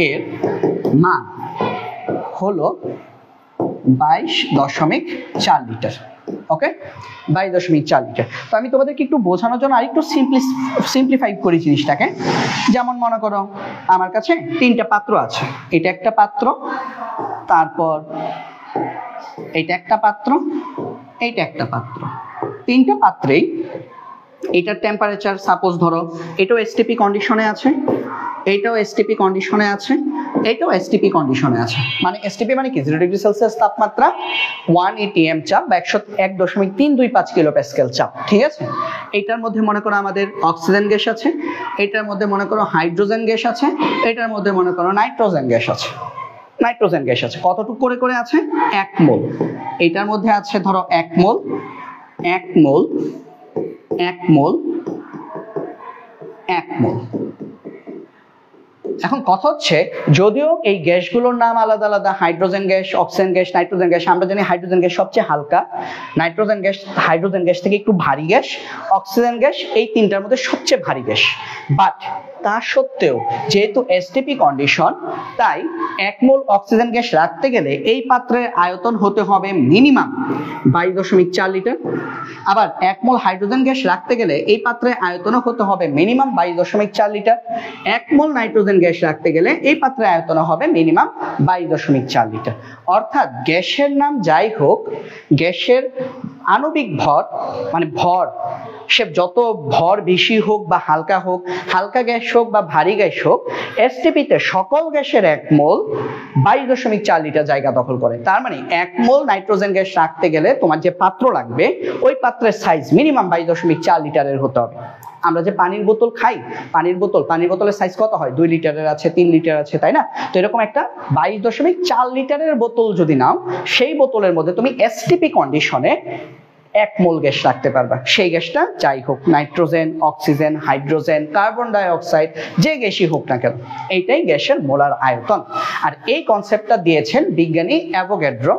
এর মান হলো 22.4 লিটার। ওকে, 22.4 লিটার। তো আমি তোমাদেরকে একটু বোঝানোর জন্য আরেকটু সিম্পলিফাই করি জিনিসটাকে। যেমন মনে করো আমার কাছে 3টা পাত্র আছে, এটা একটা পাত্র, তারপর এটা একটা পাত্র, এইটা একটা পাত্র। 3টা পাত্রেই এটার টেম্পারেচার সাপোজ ধরো এটাও এসটিপি কন্ডিশনে আছে, এটাও এসটিপি কন্ডিশনে আছে, এটাও এসটিপি কন্ডিশনে আছে। মানে এসটিপি মানে কি? 0 ডিগ্রি সেলসিয়াস তাপমাত্রা, 1 atm চাপ বা 101.325 কিলো প্যাসকেল চাপ। ঠিক আছে, এটার মধ্যে মনে করো আমাদের অক্সিজেন গ্যাস আছে, এটার মধ্যে মনে করো হাইড্রোজেন গ্যাস আছে, এটার মধ্যে মনে করো নাইট্রোজেন গ্যাস আছে। নাইট্রোজেন গ্যাস আছে কতটুকু করে আছে? 1 মোল। এটার মধ্যে আছে ধরো 1 মোল, 1 মোল, 1 মোল, 1 মোল। এখন কথা হচ্ছে, যদিও এই গ্যাসগুলোর নাম আলাদা আলাদা, hydrogen gas, oxygen gas, nitrogen gas, আমরা জানি হাইড্রোজেন গ্যাস সবচেয়ে হালকা, নাইট্রোজেন গ্যাস হাইড্রোজেন গ্যাস থেকে একটু ভারী গ্যাস, অক্সিজেন গ্যাস এই 3টার মধ্যে সবচেয়ে ভারী গ্যাস। বাট তা সত্ত্বেও যেহেতু এসটিপি কন্ডিশন, তাই 1 মোল অক্সিজেন গ্যাস রাখতে গেলে এই পাত্রের আয়তন হতে হবে মিনিমাম 22.4 লিটার। আবার 1 মোল হাইড্রোজেন গ্যাস রাখতে গেলে এই পাত্রের আয়তনও হতে হবে মিনিমাম 22.4 লিটার। 1 মোল নাইট্রোজেন গ্যাস রাখতে গেলে এই পাত্রের আয়তন হবে মিনিমাম 22.4 লিটার। অর্থাৎ গ্যাসের নাম যাই হোক, গ্যাসের আণবিক ভর মানে ভর, সে যত ভর বেশি হোক বা হালকা হোক, হালকা গ্যাস হোক বা ভারী গ্যাস হোক, এসটিপিতে সকল গ্যাসের 1 মোল 22.4 লিটার জায়গা দখল করে। তার মানে 1 মোল নাইট্রোজেন গ্যাস রাখতে গেলে তোমার যে পাত্র লাগবে, ওই পাত্রের সাইজ মিনিমাম 22.4 লিটারের হতে হবে। আমরা যে পানির বোতল খাই, পানির বোতলের সাইজ কত হয়? 2 লিটারের আছে, 3 লিটার আছে, তাই না? তো এরকম একটা 22.4 লিটারের বোতল যদি নাও, সেই বোতলের মধ্যে তুমি এসটিপি কন্ডিশনে 1 মোল গ্যাস রাখতে পারবা। সেই গ্যাসটা যাই হোক, nitrogen, oxygen, hydrogen, carbon die oxide, যে গ্যাসই হোক না কেন, এইটাই গ্যাসের মোলার আয়তন। আর এই কনসেপ্টটা দিয়েছেন বিজ্ঞানী অ্যাভোগাড্রো।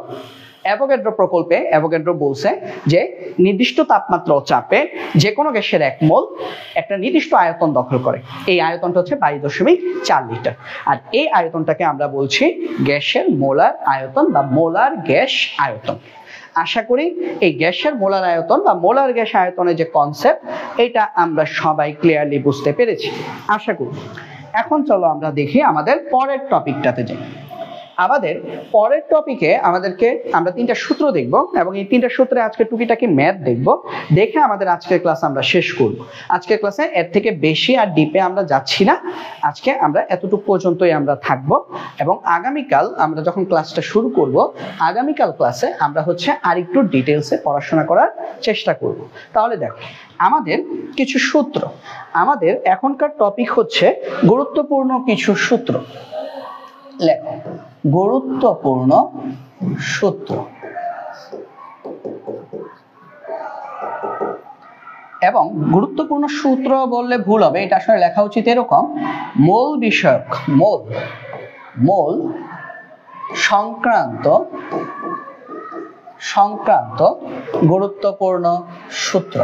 অ্যাভোগাড্রো প্রকল্পে অ্যাভোগাড্রো বলছে যে নির্দিষ্ট তাপমাত্রা ও চাপে যে কোনো গ্যাসের 1 মোল একটা নির্দিষ্ট আয়তন দখল করে। এই আয়তনটা হচ্ছে 22.4 লিটার। আর এই আয়তনটাকে আমরা বলছি গ্যাসের মোলার আয়তন বা মোলার গ্যাস আয়তন। আশা করি এই গ্যাসের মোলার আয়তন বা মোলার গ্যাস আয়তনের যে কনসেপ্ট, এটা আমরা সবাই ক্লিয়ারলি বুঝতে পেরেছি আশা করি। এখন চলো আমরা দেখি আমাদের পরের টপিকটাতে যাই। আমাদের পরের টপিকে আমরা 3টা সূত্র দেখব এবং এই 3টা সূত্রে আজকে টুকিটাকি ম্যাথ দেখব। দেখে আমাদের আজকের ক্লাস আমরা শেষ করব। আজকের ক্লাসে এর থেকে বেশি আর ডিপে আমরা যাচ্ছি না, আজকে আমরা এতটুকু পর্যন্তই আমরা থাকব। এবং আগামীকাল আমরা যখন ক্লাসটা শুরু করব, আগামীকাল ক্লাসে আমরা হচ্ছে আরেকটু ডিটেলসে পড়াশোনা করার চেষ্টা করব। তাহলে দেখো আমাদের কিছু সূত্র, আমাদের এখনকার টপিক হচ্ছে গুরুত্বপূর্ণ কিছু সূত্র। লেখো গুরুত্বপূর্ণ সূত্র। এবং গুরুত্বপূর্ণ সূত্র বললে ভুল হবে, এটা আসলে লেখা উচিত এরকম, মোল বিষয়ক, মোল সংক্রান্ত গুরুত্বপূর্ণ সূত্র,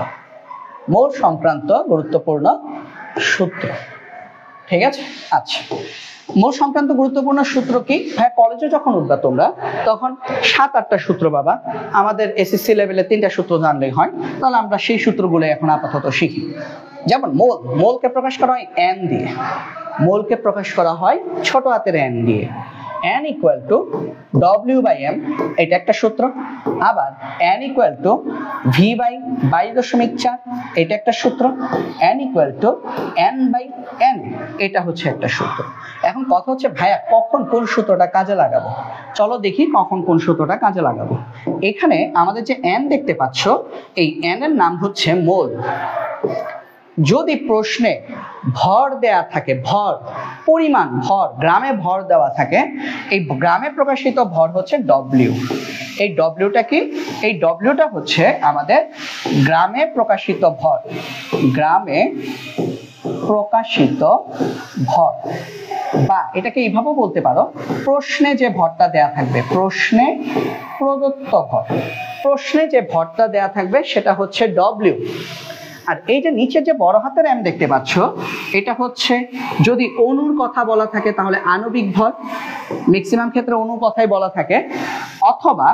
মোল সংক্রান্ত গুরুত্বপূর্ণ সূত্র। ঠিক আছে। আচ্ছা, মোল সংক্রান্ত গুরুত্বপূর্ণ সূত্র কি? হ্যাঁ, কলেজে যখন উঠবা তোমরা তখন 7-8টা সূত্র পাবা। আমাদের এসএসসি লেভেলে 3টা সূত্র জানলেই হয়। তাহলে আমরা সেই সূত্রগুলো এখন আপাতত শিখি। যেমন মোলকে প্রকাশ করা হয় n দিয়ে, মোলকে প্রকাশ করা হয় ছোট হাতের n দিয়ে। n ইকুয়াল টু W/m, এটা একটা সূত্র। আবার n ইকুয়াল টু V/22.4, এটা একটা সূত্র। n ইকুয়াল টু N/n, এটা হচ্ছে একটা সূত্র। এখন কথা হচ্ছে ভাইয়া কখন কোন সূত্রটা কাজে লাগাবো? চলো দেখি কখন কোন সূত্রটা কাজে লাগাবো। এখানে আমাদের যে n দেখতে পাচ্ছ, এই n এর নাম হচ্ছে মোল। যদি প্রশ্নে ভর দেয়া থাকে, ভর পরিমাণ, ভর গ্রামে ভর দেওয়া থাকে, এই গ্রামে প্রকাশিত ভর হচ্ছে ডব্লিউ। এই ডব্লিউটা কি? এই ডব্লিউটা হচ্ছে আমাদের গ্রামে প্রকাশিত ভর, গ্রামে প্রকাশিত ভর। বা এটাকে এইভাবে বলতে পারো, প্রশ্নে যে ভরটা দেয়া থাকবে, প্রশ্নে প্রদত্ত ভর, প্রশ্নে যে ভরটা দেয়া থাকবে সেটা হচ্ছে ডব্লিউ। আর এই যে নিচে যে বড় হাতের m দেখতে পাচ্ছ, এটা হচ্ছে যদি অণুর কথা বলা থাকে তাহলে আণবিক ভর, ম্যাক্সিমাম ক্ষেত্রে অণুর কথাই বলা থাকে, অথবা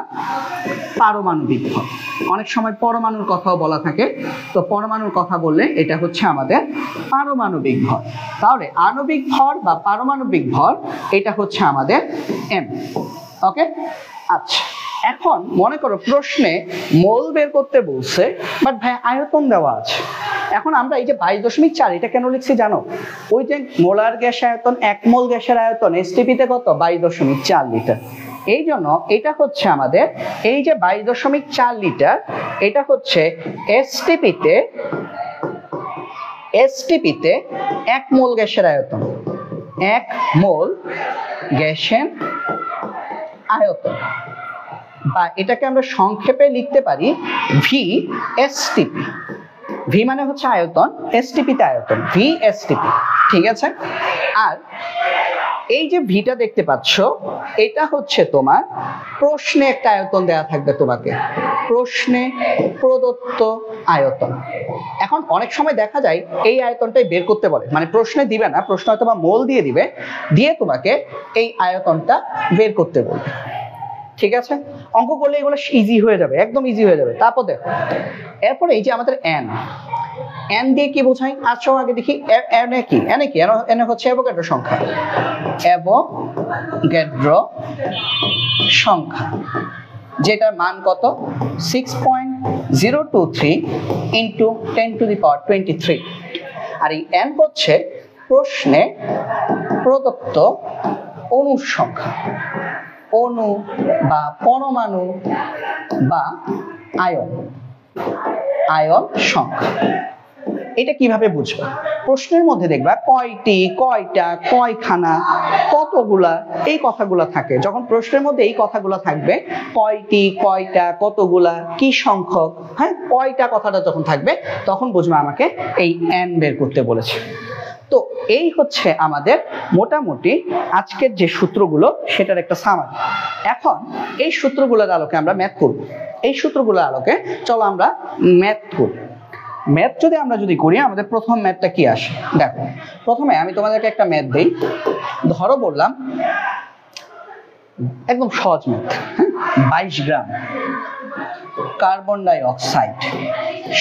পারমাণবিক ভর, অনেক সময় পরমাণুর কথাও বলা থাকে। তো পরমাণুর কথা বললে এটা হচ্ছে আমাদের পারমাণবিক ভর। তাহলে আণবিক ভর বা পারমাণবিক ভর এটা হচ্ছে আমাদের m। ওকে, আচ্ছা, এখন মনে করো প্রশ্নে মোল বের করতে বলছে, বাট ভাই আয়তন দেওয়া আছে। এখন আমরা এই যে 22.4 এটা কেন লিখছি জানো? ওই যে মোলার গ্যাস আয়তন, 1 মোল গ্যাসের আয়তন এসটিপিতে কত? 22.4 লিটার। এই জন্য এটা হচ্ছে আমাদের এই যে 22.4 লিটার, এটা হচ্ছে এসটিপিতে 1 মোল গ্যাসের আয়তন, 1 মোল গ্যাসের আয়তন। বা এটাকে আমরা সংক্ষেপে লিখতে পারি VSTP। ভি মানে হচ্ছে আয়তন, এসটিপিতে আয়তন, VSTP। ঠিক আছে। আর এই যে ভিটা দেখতে পাচ্ছ, এটা হচ্ছে তোমার প্রশ্নে একটা আয়তন দেয়া থাকবে তোমাকে, প্রশ্নে প্রদত্ত আয়তন। এখন অনেক সময় দেখা যায় এই আয়তনটাই বের করতে বলে, মানে প্রশ্নে দিবে না, প্রশ্ন হয়তো বা মোল দিয়ে দিবে, দিয়ে তোমাকে এই আয়তনটা বের করতে বলবে। ঠিক আছে, অঙ্ক করলে এগুলো ইজি হয়ে যাবে, একদম ইজি হয়ে যাবে। তারপর দেখো, এরপরে এই যে আমাদের n দিয়ে কি বোঝাই? আচ্ছা আগে দেখি n এ কি, n হচ্ছে অ্যাভোগাড্রো সংখ্যা, অ্যাভোগাড্রো সংখ্যা, যেটার মান কত? 6.023 ইন্টু 10⁻23। আর এই n হচ্ছে প্রশ্নে প্রদত্ত অণুর সংখ্যা, অণু বা পরমাণু বা আয়ন সংখ্যা। এটা কিভাবে বুঝবে? প্রশ্নের মধ্যে দেখবা কয়টি, কয়টা, কয়খানা, কতগুলা, এই কথাগুলা থাকে। যখন প্রশ্নের মধ্যে এই কথাগুলা থাকবে, কয়টি, কয়টা, কতগুলা, কি সংখ্যক, হ্যাঁ, কয়টা কথাটা যখন থাকবে, তখন বুঝবে আমাকে এই n বের করতে বলেছে। তো এই হচ্ছে আমাদের মোটামুটি আজকের যে সূত্রগুলো সেটার একটা সামারি। এখন এই সূত্রগুলোর আলোকে আমরা ম্যাথ করব। এই সূত্রগুলোর আলোকে চলো আমরা ম্যাথ করি। ম্যাথ যদি করি, আমাদের প্রথম ম্যাথটা কি আসে দেখো। প্রথমে আমি তোমাদেরকে একটা ম্যাথ দেই। ধরো বললাম একদম সহজ ম্যাথ, 22 গ্রাম কার্বন ডাই অক্সাইড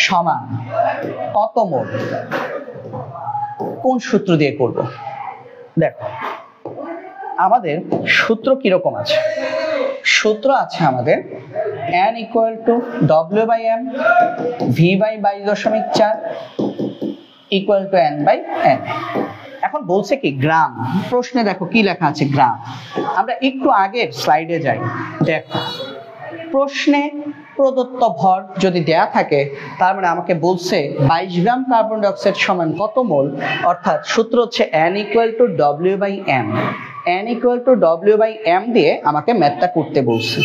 সমান কত মোল? কোন সূত্র দিয়ে করব? দেখো আমাদের সূত্র কিরকম আছে? সূত্র আছে আমাদের n equal two W/m, V/22.4 equal to n/n। এখন বলছে কি গ্রাম, প্রশ্নে দেখো কি লেখা আছে গ্রাম। আমরা একটু আগের স্লাইডে যাই, দেখো প্রশ্নে প্রদত্ত ভর যদি দেয়া থাকে, তার মানে আমাকে বলছে 22 গ্রাম কার্বন ডাই অক্সাইড সমান কত মোল, অর্থাৎ সূত্র হচ্ছে n equal two W/m। n equal two W/m দিয়ে আমাকে ম্যাথটা করতে বলছে।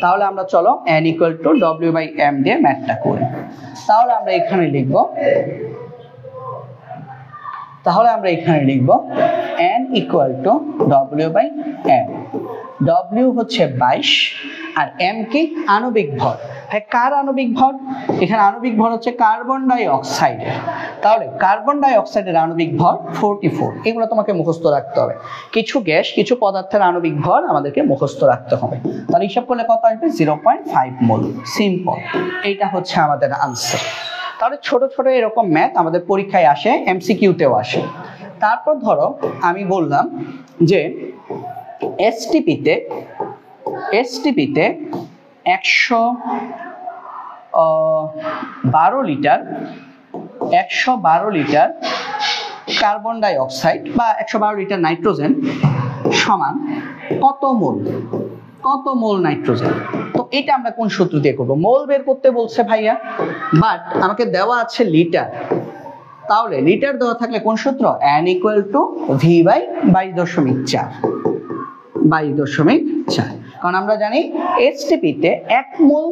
তাহলে আমরা চলো n ইকুয়াল টু W/m দিয়ে ম্যাথটা করি। তাহলে আমরা এখানে লিখব n equal two W/m। W হচ্ছে 22 আর m কি? আণবিক ভর। কার আণবিক ভর? এখানে আণবিক ভর হচ্ছে কার্বন ডাই অক্সাইডের। তাহলে কার্বন ডাই অক্সাইডের আণবিক ভর 44। এগুলো তোমাকে মুখস্থ রাখতে হবে। কিছু গ্যাস কিছু পদার্থের আণবিক ভর আমাদেরকে মুখস্থ রাখতে হবে। তাহলে হিসাব করলে কত আসবে? 0.5 মোল। সিম্পল, এইটা হচ্ছে আমাদের আনসার। তাহলে ছোট ছোট এরকম ম্যাথ আমাদের পরীক্ষায় আসে, এমসিকিউতেও আসে। তারপর ধরো আমি বললাম যে এসটিপিতে 112 লিটার কার্বন ডাই অক্সাইড বা 112 লিটার নাইট্রোজেন সমান কত মোল নাইট্রোজেন। তো এটা আমরা কোন সূত্র দিয়ে করব? মোল বের করতে বলছে ভাইয়া, বাট আমাকে দেওয়া আছে লিটার। তাহলে লিটার দেওয়া থাকলে কোন সূত্র? n = v/22.4। কারণ আমরা জানি এসটিপিতে 1 মোল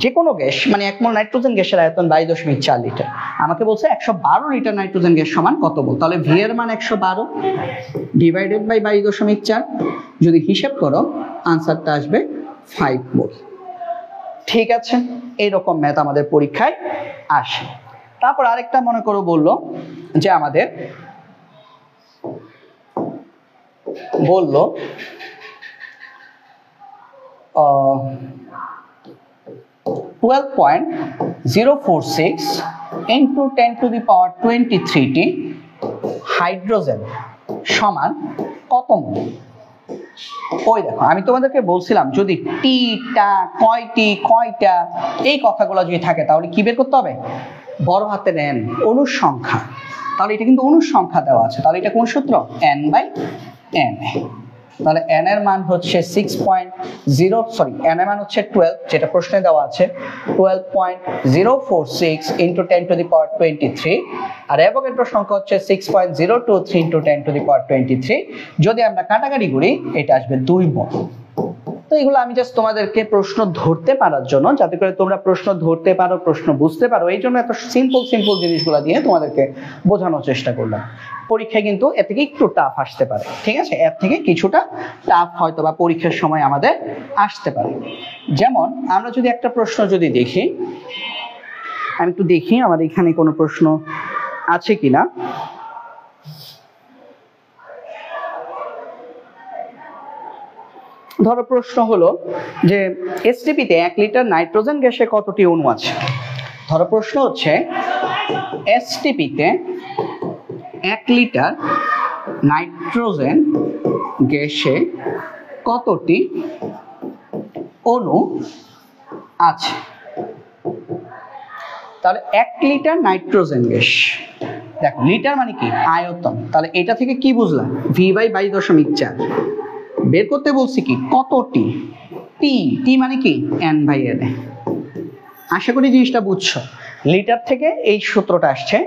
যে কোনো গ্যাস মানে 1 মোল নাইট্রোজেন গ্যাসের আয়তন 22.4 লিটার। আমাকে বলছে 112 লিটার নাইট্রোজেন গ্যাস সমান কত মোল। তাহলে ভি এর মান 112 ডিভাইডেড বাই 22.4। যদি হিসাব করো আনসারটা আসবে 5 মোল। ঠিক আছে, এইরকম ম্যাথ আমাদের পরীক্ষায় আসে। তারপর আরেকটা মনে করো বললো যে আমাদের 12.046 into 10⁻23 হাইড্রোজেন সমান কত মোল। ওই দেখো আমি তোমাদেরকে বলছিলাম যদি টিটা কয়টা এই কথাগুলো যদি থাকে তাহলে কি বের করতে হবে? বড় হাতের n, অণুর সংখ্যা। তাহলে এটা কিন্তু অণুর সংখ্যা দেওয়া আছে। তাহলে এটা কোন সূত্র? n/n। তাহলে n এর মান হচ্ছে 12 যেটা প্রশ্নে দেওয়া আছে 12.046 into 10⁻23 আর অ্যাভোগাড্রো সংখ্যা হচ্ছে 6.023 into 10⁻23। যদি আমরা কাটাকাটি করি এটা আসবে 2 মোল। তো এগুলো আমি জাস্ট তোমাদেরকে প্রশ্ন ধরতে পারার জন্য, যাতে করে তোমরা প্রশ্ন ধরতে পারো, প্রশ্ন বুঝতে পারো, এই জন্য এত সিম্পল জিনিসগুলো দিয়ে তোমাদেরকে বোঝানোর চেষ্টা করলাম। পরীক্ষায় কিন্তু এর থেকে একটু টাফ আসতে পারে, ঠিক আছে? এর থেকে কিছুটা টাফ হয়তো বা পরীক্ষার সময় আমাদের আসতে পারে। যেমন আমরা যদি একটা প্রশ্ন যদি দেখি, আমি একটু দেখি আমার এখানে কোনো প্রশ্ন আছে কিনা। ধরো প্রশ্ন হলো যে এসটিপিতে 1 লিটার নাইট্রোজেন গ্যাসে কতটি অণু আছে। ধরো প্রশ্ন হচ্ছে এসটিপিতে 1 লিটার নাইট্রোজেন গ্যাসে কতটি অণু আছে। তাহলে 1 লিটার নাইট্রোজেন গ্যাস, দেখো লিটার মানে কি? আয়তন। তাহলে এটা থেকে কি বুঝলাম? v/22.4। বের করতে বলছি কি? কতটি? টি মানে কি? n/n। আশা করি জিনিসটা বুঝছো। লিটার থেকে এই সূত্রটা আসছে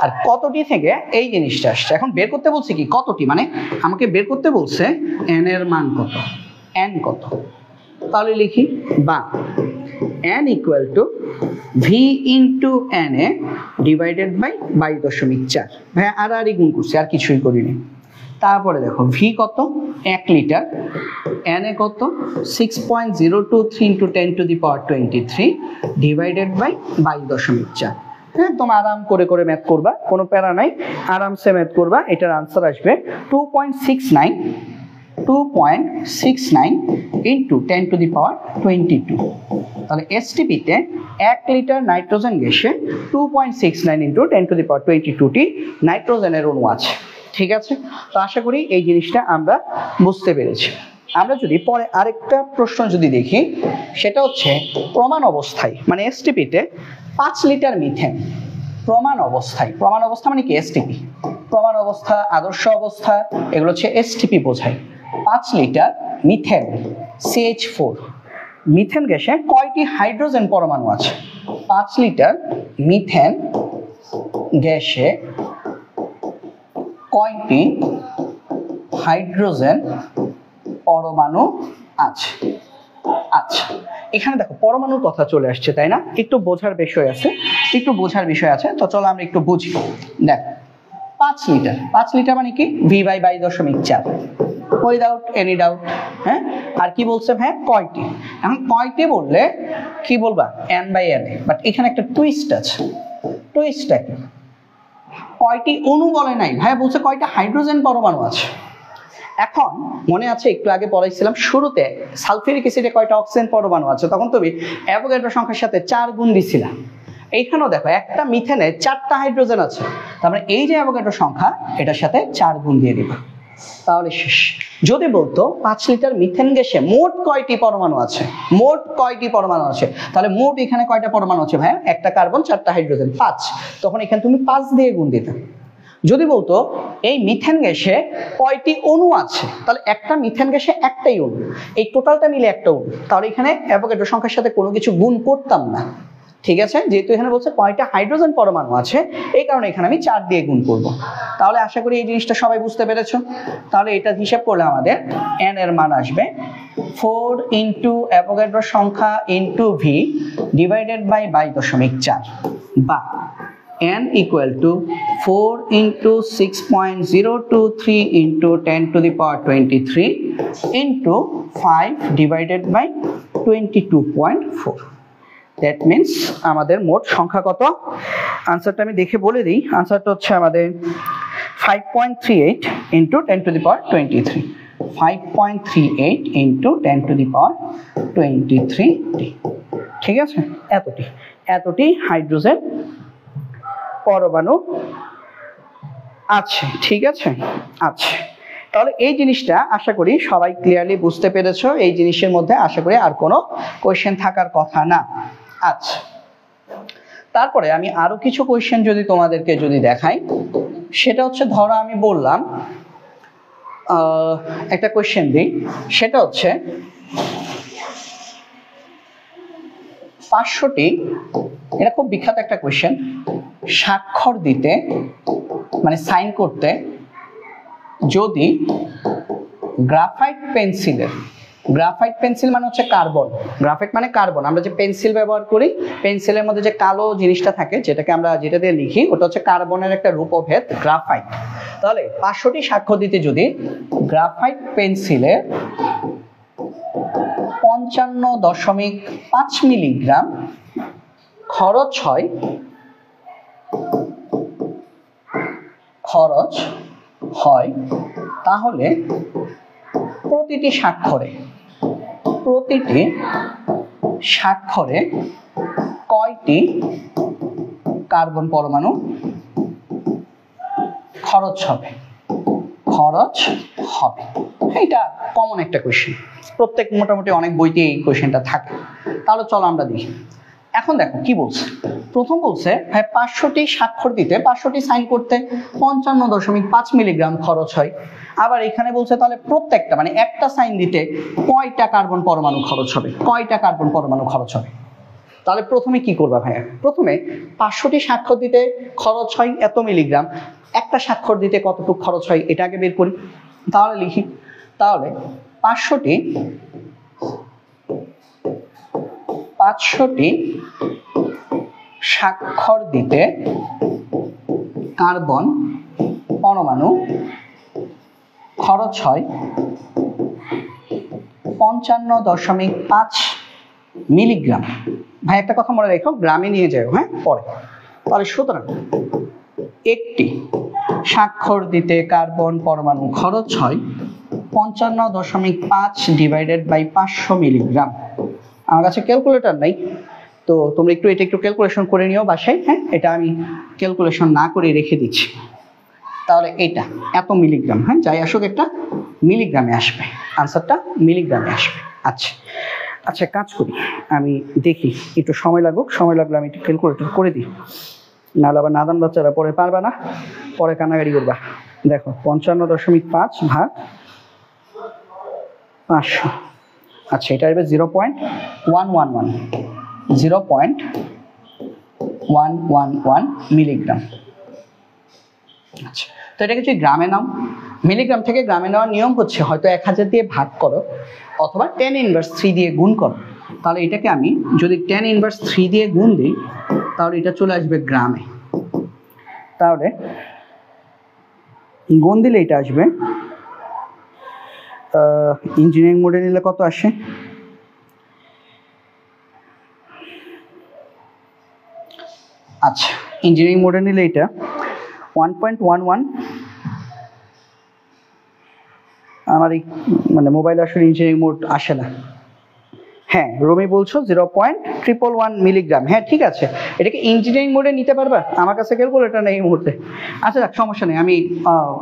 আর কতটি থেকে এই জিনিসটা আসছে। এখন বের করতে বলছি কি? কতটি মানে আমাকে বের করতে বলছে n এর মান কত, n কত। তাহলে লিখি বা n = v × na divided by 22.4। ভাই আর গুণ করছি, আর কিছুই করিনি। তারপরে দেখো ভি কত? 1 লিটার, na কত? 6.023 into 10⁻23 ডিভাইডেড বাই 22.4। একদম আরাম করে ম্যাথ করবা, কোনো প্যারা নাই, আরামসে ম্যাথ করবা। এটার আনসার আসবে 2.69 into 10⁻22। তাহলে এসটিপিতে 1 লিটার নাইট্রোজেন গ্যাসে 2.69 into 10⁻22টি নাইট্রোজেনের অণু আছে। ঠিক আছে, তো আশা করি এই জিনিসটা আমরা বুঝতে পেরেছি। আমরা যদি পরে আরেকটা প্রশ্ন যদি দেখি, সেটা হচ্ছে প্রমাণ অবস্থায় মানে এসটিপিতে 5 লিটার মিথেন প্রমাণ অবস্থা মানে কি? এসটিপি প্রমাণ অবস্থা, আদর্শ অবস্থা, এগুলো হচ্ছে এসটিপি বোঝায়। 5 লিটার মিথেন CH4 মিথেন গ্যাসে কয়টি হাইড্রোজেন পরমাণু আছে? 5 লিটার মিথেন গ্যাসে কয়টি হাইড্রোজেন পরমাণু আছে? আচ্ছা, এখানে দেখো পরমাণুর কথা চলে আসছে, তাই না? একটু বোঝার বিষয় আছে, তো চলো আমরা একটু বুঝি। দেখো 5 লিটার মানে কি? v/22.4 উইদাউট এনি ডাউট হ্যাঁ, আর কি বলছে ভাই কয়টি। এখন কয়টি বললে কি বলবা n/n, বাট এখানে একটা টুইস্ট আছে। টুইস্টটা কি, কয়টি অণু বলে নাই ভাই, বলছে কয়টা হাইড্রোজেন পরমাণু আছে। এখন মনে আছে একটু আগে পড়াইছিলাম শুরুতে সালফিউরিক অ্যাসিডে কয়টা অক্সিজেন পরমাণু আছে, তখন তুমি অ্যাভোগাড্রো সংখ্যার সাথে 4 গুণ দিছিলা। এইখানেও দেখো একটা মিথেনে 4টা হাইড্রোজেন আছে, তার মানে এই যে অ্যাভোগাড্রো সংখ্যা এটার সাথে 4 গুণ দিয়ে দিবা, তাহলে শেষ। যদি বলতো 5 লিটার মিথেন গ্যাসে মোট কয়টি পরমাণু আছে, মোট কয়টি পরমাণু আছে, তাহলে মোট এখানে কয়টা পরমাণু আছে ভাই, একটা কার্বন 4টা হাইড্রোজেন 5, তখন এখানে তুমি 5 দিয়ে গুণ দিতে। যদি বলতো এই মিথেন গ্যাসে কয়টি অণু আছে, তাহলে একটা মিথেন গ্যাসে একটাই অণু, এই টোটালটা মিলে একটা অণু, তাহলে এখানে অ্যাভোগাড্রো সংখ্যার সাথে কোনো কিছু গুণ করতাম না। ঠিক আছে, যেহেতু এখানে বলছে কয়টা হাইড্রোজেন পরমাণু আছে, এই কারণে এখানে আমি 4 দিয়ে গুণ করব। তাহলে আশা করি এই জিনিসটা সবাই বুঝতে পেরেছো। তাহলে এটা হিসাব করলে আমাদের n এর মান আসবে 4 ইন্টু অ্যাভোগাড্রো সংখ্যা ইন্টু v ডিভাইডেড বাই 22.4, বা n equal to 4 into 6.023 into 10 to the power 23 into 5 divided by 22.4. That means আমাদের মোট সংখ্যা কত, আনসারটা আমি দেখে বলে দিই। আনসারটা হচ্ছে আমাদের 5.38 into 10 to the power 23, 5.38 into 10 to the power 23. ঠিক আছে, এতটি হাইড্রোজেন পরমাণু আছে। ঠিক আছে, আচ্ছা, তাহলে এই জিনিসটা আশা করি সবাই ক্লিয়ারলি বুঝতে পেরেছো। এই জিনিসের মধ্যে আশা করি আর কোনো কোয়েশ্চেন থাকার কথা না। আচ্ছা, তারপরে আমি আরো কিছু কোয়েশ্চেন যদি তোমাদেরকে যদি দেখাই, সেটা হচ্ছে ধরো আমি বললাম একটা কোয়েশ্চেন দিই, সেটা হচ্ছে 500টি, এটা খুব বিখ্যাত একটা কোয়েশ্চেন, স্বাক্ষর দিতে মানে সাইন করতে যদি গ্রাফাইট পেন্সিলের, গ্রাফাইট পেন্সিল মানে হচ্ছে কার্বন, গ্রাফাইট মানে কার্বন, আমরা যে পেন্সিল ব্যবহার করি পেন্সিলের মধ্যে যে কালো জিনিসটা থাকে যেটাকে আমরা যেটা দিয়ে লিখি ওটা হচ্ছে কার্বনের একটা রূপভেদ গ্রাফাইট। তাহলে 500টি স্বাক্ষর দিতে যদি গ্রাফাইট পেন্সিলের 55.5 মিলিগ্রাম খরচ হয় তাহলে প্রতিটি স্বাক্ষরে কয়টি কার্বন পরমাণু খরচ হবে? এটা কমন একটা কোয়েশ্চেন, প্রত্যেক মোটামুটি অনেক বইতে এই কোয়েশ্চেনটা থাকে। তাহলে চলো আমরা দেখি। এখন দেখো কি বলছে, প্রথম বলছে হ্যাঁ 500টি স্বাক্ষর দিতে, 500টি সাইন করতে 55.5 মিলিগ্রাম খরচ হয়। আবার এখানে বলছে তাহলে প্রত্যেকটা মানে একটা সাইন দিতে কয়টা কার্বন পরমাণু খরচ হবে, তাহলে প্রথমে কি করবা ভাইয়া, প্রথমে 500টি স্বাক্ষর দিতে খরচ হয় এত মিলিগ্রাম, একটা স্বাক্ষর দিতে কতটুকু খরচ হয় এটা আগে বের করি। তাহলে লিখি, তাহলে 500টি স্বাক্ষর দিতে কার্বন পরমাণু খরচ হয় 55.5 মিলিগ্রাম। ভাই একটা কথা মনে রেখো, গ্রামে নিয়ে যাও হ্যাঁ পরে। তাহলে সুতরাং একটি স্বাক্ষর দিতে কার্বন পরমাণু খরচ হয় 55.5 ডিভাইডেড বাই 500 মিলিগ্রাম। আমার কাছে ক্যালকুলেটর নাই, তো তোমরা এটা একটু ক্যালকুলেশন করে নিও বাসায়। হ্যাঁ, এটা আমি ক্যালকুলেশন না করে রেখে দিচ্ছি। তাহলে এটা এত মিলিগ্রাম, হ্যাঁ যাই আসুক একটা মিলিগ্রামে আসবে, আনসারটা মিলিগ্রামে আসবে। আচ্ছা কাজ করি, আমি দেখি একটু সময় লাগলে আমি একটু ক্যালকুলেটর করে দিই, নাহলে আবার নাদান বাচ্চারা পরে পারবে না, পরে কান্নাকাটি করবা। দেখো 55.5 ভাগ 500, আচ্ছা এটা আসবে 0.111 মিলিগ্রাম। আচ্ছা, তো এটাকে যদি গ্রামে নাও, মিলিগ্রাম থেকে গ্রামে নেওয়ার নিয়ম হচ্ছে হয়তো 1000 দিয়ে ভাগ করো অথবা 10⁻³ দিয়ে গুণ করো। তাহলে এটাকে আমি যদি 10⁻³ দিয়ে গুণ দিই তাহলে এটা চলে আসবে গ্রামে। তাহলে গুণ দিলে এটা আসবে ইঞ্জিনিয়ারিং মোডে নিলে কত আসে? আচ্ছা, ইঞ্জিনিয়ারিং মোডে নিলে এটা 1.11। আমার এই মানে মোবাইলে আসলে ইঞ্জিনিয়ারিং মোড আসে না। হ্যাঁ, রমি বলছো 0.111 মিলিগ্রাম। হ্যাঁ ঠিক আছে, এটাকে ইঞ্জিনিয়ারিং মোডে নিতে পারবা? আমার কাছে ক্যালকুলেটর নেই এই মুহূর্তে। আচ্ছা দেখ, সমস্যা নেই, আমি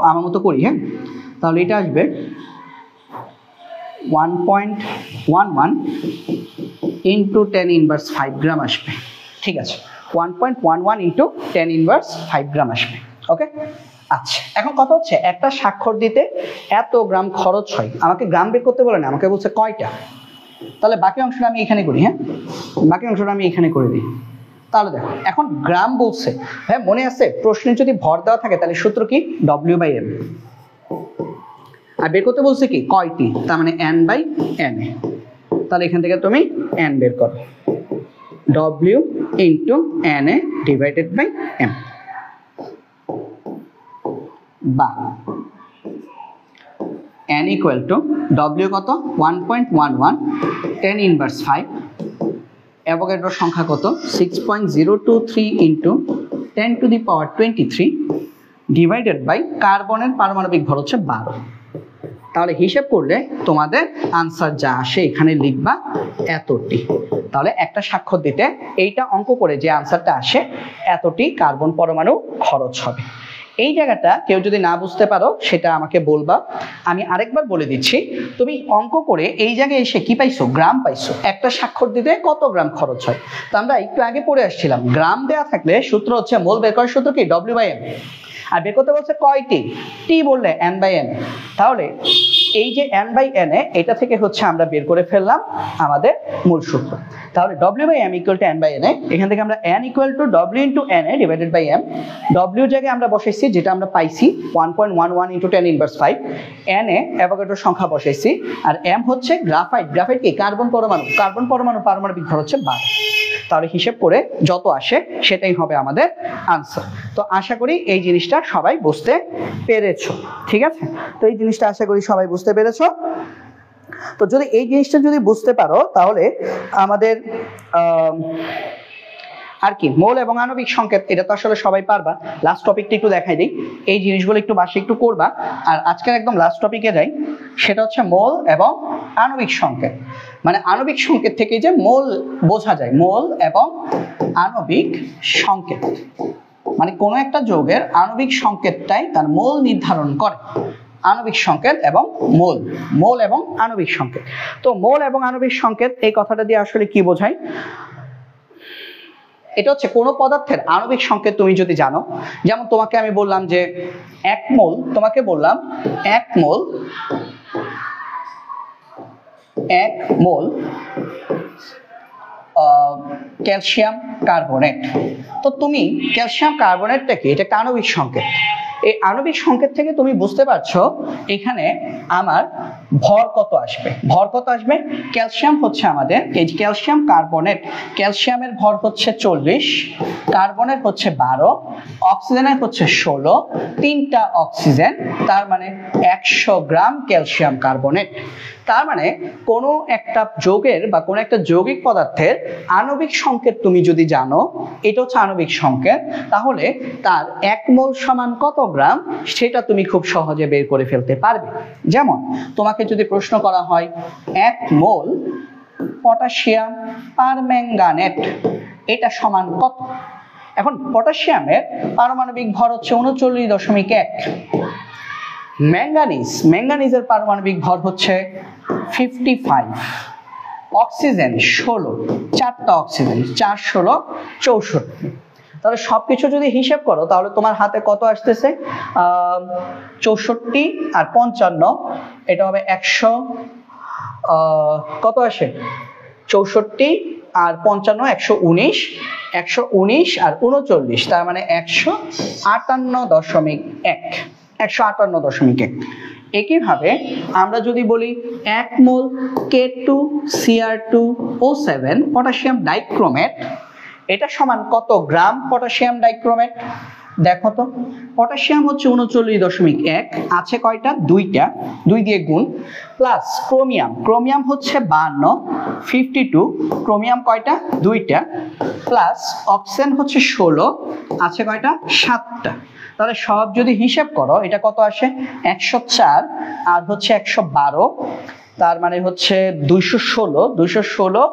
আমার মতো করি। হ্যাঁ, তাহলে এটা আসবে 1.11 ইন্টু 10⁻5 গ্রাম আসবে। ঠিক আছে, 1.11 ইন্টু 10⁻5 গ্রাম আসবে। ওকে, আচ্ছা এখন কথা হচ্ছে একটা স্বাক্ষর দিতে এত গ্রাম খরচ হয়, আমাকে গ্রাম বের করতে বলে না, আমাকে বলছে কয়টা। তাহলে বাকি অংশটা আমি এখানে করি। হ্যাঁ, বাকি অংশটা আমি এখানে করে দিই। তাহলে দেখো, এখন গ্রাম বলছে। হ্যাঁ, মনে আছে প্রশ্নে যদি ভর দেওয়া থাকে তাহলে সূত্র কি? W/m। আর বের করতে বলছে কি? কয়টি, তার মানে N/N। তাহলে এখান থেকে তুমি N বের করো, W into NA divided by M, বা N ইকুয়াল টু W কত? 1.11 10⁻5, অ্যাভোগাড্রোর সংখ্যা কত? 6.023 ইন্টু 10⁻23 ডিভাইডেড বাই কার্বনের পারমাণবিক ভর হচ্ছে 12। তাহলে হিসাব করলে তোমাদের আনসার যা আসে এখানে লিখবা এতটি। তাহলে একটা স্বাক্ষর দিতে এইটা অঙ্ক করে যে আনসারটা আসে এতটি কার্বন পরমাণু খরচ হবে। এই জায়গাটা কেউ যদি না বুঝতে পারো সেটা আমাকে বলবা, আমি আরেকবার বলে দিচ্ছি। তুমি অঙ্ক করে এই জায়গায় এসে কি পাইছো? গ্রাম পাইছো। একটা স্বাক্ষর দিতে কত গ্রাম খরচ হয়, তো আমরা একটু আগে পড়ে আসছিলাম গ্রাম দেয়া থাকলে সূত্র হচ্ছে মোল বের করার সূত্র কি? W/m। আর বের করতে বলছে কয়টি, টি বললে N/N। তাহলে এই যে N/N এটা থেকে হচ্ছে আমরা বের করে ফেললাম আমাদের মূল সূত্র। তাহলে W/m ইকুয়াল টু N/N, এখান থেকে আমরা N equal to W into NA divided by M। W জায়গায় আমরা বসাইছি যেটা আমরা পাইছি 1.11 ইন্টু 10⁻5, NA অ্যাভোগাড্রোর সংখ্যা বসাইছি, আর M হচ্ছে গ্রাফাইট। গ্রাফাইট কি? কার্বন পরমাণু। কার্বন পরমাণু পারমাণবিক ভর হচ্ছে 12। তাহলে হিসেব করে যত আসে সেটাই হবে আমাদের আনসার। তো আশা করি এই জিনিসটা সবাই বুঝতে পেরেছো। ঠিক আছে, তো এই জিনিসটা আশা করি সবাই বুঝতে পেরেছো। তো যদি এই জিনিসটা যদি বুঝতে পারো তাহলে আমাদের আর কি মোল এবং আণবিক সংকেত এটা তো আসলে সবাই পারবা। লাস্ট টপিকটা একটু দেখাই দিই, এই জিনিসগুলো একটু বাসে একটু করবা। আর আজকের একদম লাস্ট টপিকে যাই, সেটা হচ্ছে মোল এবং আণবিক সংকেত। মানে আণবিক সংকেত থেকে যে মোল বোঝা যায়, মোল এবং আণবিক সংকেত মানে কোনো একটা যৌগের আণবিক সংকেতটাই তার মোল নির্ধারণ করে। আণবিক সংকেত এবং মোল, মোল এবং আণবিক সংকেত। তো মোল এবং আণবিক সংকেত এই কথাটা দিয়ে আসলে কি বোঝায়? এটা হচ্ছে কোনো পদার্থের আণবিক সংকেত তুমি যদি জানো, যেমন তোমাকে আমি বললাম যে 1 মোল, তোমাকে বললাম 1 মোল ক্যালসিয়াম কার্বনেট। তো তুমি ক্যালসিয়াম কার্বনেটটাকে, এটা একটা আণবিক সংকেত। এই আণবিক সংকেত থেকে তুমি বুঝতে পারছো এখানে আমার ভর কত আসবে। ভর কত আসবে? ক্যালসিয়াম হচ্ছে আমাদের এই ক্যালসিয়াম কার্বনেট, ক্যালসিয়ামের ভর হচ্ছে 40, কার্বনের হচ্ছে 12, অক্সিজেনের হচ্ছে 16, 3টা অক্সিজেন, তার মানে 100 গ্রাম ক্যালসিয়াম কার্বনেট। তার মানে কোনো একটা যৌগের বা কোনো একটা যৌগিক পদার্থের আণবিক সংকেত তুমি যদি জানো, এটা হচ্ছে আণবিক সংকেত, তাহলে তার 1 মোল সমান কত গ্রাম সেটা তুমি খুব সহজে বের করে ফেলতে পারবে। যেমন তোমাকে যদি প্রশ্ন করা হয় 1 মোল পটাশিয়াম পারম্যাঙ্গানেট এটা সমান কত। এখন পটাশিয়ামের পারমাণবিক ভর হচ্ছে 39.1, ম্যাঙ্গানিজের পারমাণবিক ভর হচ্ছে 55, অক্সিজেন 16, 4টা অক্সিজেন 4 16 64। তাহলে সবকিছু যদি হিসাব করো তাহলে তোমার হাতে কত আসতেছে? 64 আর 55, এটা হবে 100, কত আসে? 64 আর 55 119, 119 আর 39, তার মানে 158.1, 158.1। একইভাবে আমরা যদি বলি 1 মোল K2Cr2O7 পটাশিয়াম ডাইক্রোমেট, এটা সমান কত গ্রাম পটাশিয়াম ডাইক্রোমেট? দেখো তো, পটাশিয়াম হচ্ছে 39.1, আছে কয়টা? দুইটা, 2 দিয়ে গুণ, প্লাস ক্রোমিয়াম হচ্ছে 52, 52, ক্রোমিয়াম কয়টা? দুইটা, প্লাস অক্সিজেন হচ্ছে 16, আছে কয়টা? 7টা। তাহলে সব যদি হিসাব করো এটা কত আসে? 104 আর হচ্ছে 112, তার মানে হচ্ছে 216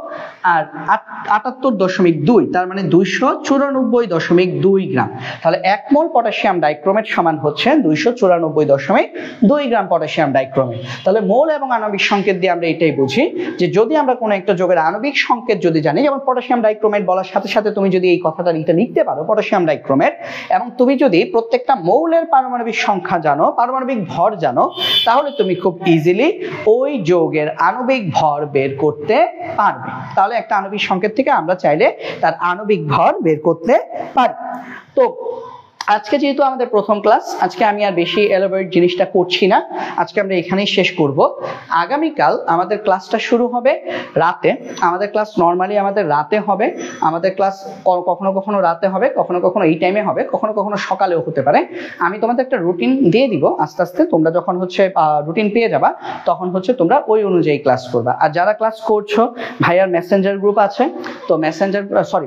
আর 78.2, তার মানে 294.2 গ্রাম। তাহলে 1 মোল পটাশিয়াম ডাইক্রোমেট সমান হচ্ছে 294.2 গ্রাম পটাশিয়াম ডাইক্রোমেট। তাহলে মোল এবং আণবিক সংকেত দিয়ে আমরা এটাই বুঝি যে যদি আমরা কোনো একটা যৌগের আণবিক সংকেত যদি জানি, যেমন পটাশিয়াম ডাইক্রোমেট বলার সাথে সাথে তুমি যদি এই কথাটা লিখতে পারো পটাশিয়াম ডাইক্রোমেট, এবং তুমি যদি প্রত্যেকটা মৌলের পারমাণবিক সংখ্যা জানো, পারমাণবিক ভর জানো, তাহলে তুমি খুব ইজিলি ওই যৌগের আণবিক ভর বের করতে পারবে। তাহলে একটা আণবিক সংকেত থেকে আমরা চাইলে তার আণবিক ভর বের করতে পারি। তো আজকে যেহেতু আমাদের প্রথম ক্লাস, আজকে আমি আর বেশি এলাবোরেট জিনিসটা করছি না, আজকে আমরা এখানেই শেষ করব। আগামীকাল আমাদের ক্লাসটা শুরু হবে রাতে। আমাদের ক্লাস নরমালি আমাদের রাতে হবে, আমাদের ক্লাস কখনো কখনো রাতে হবে, কখনো কখনো এই টাইমে হবে, কখনো কখনো সকালেও হতে পারে। আমি তোমাদের একটা রুটিন দিয়ে দিব আস্তে আস্তে, তোমরা যখন হচ্ছে রুটিন পেয়ে যাবা তখন হচ্ছে তোমরা ওই অনুযায়ী ক্লাস করবা। আর যারা ক্লাস করছো, ভাইয়ার মেসেঞ্জার গ্রুপ আছে, তো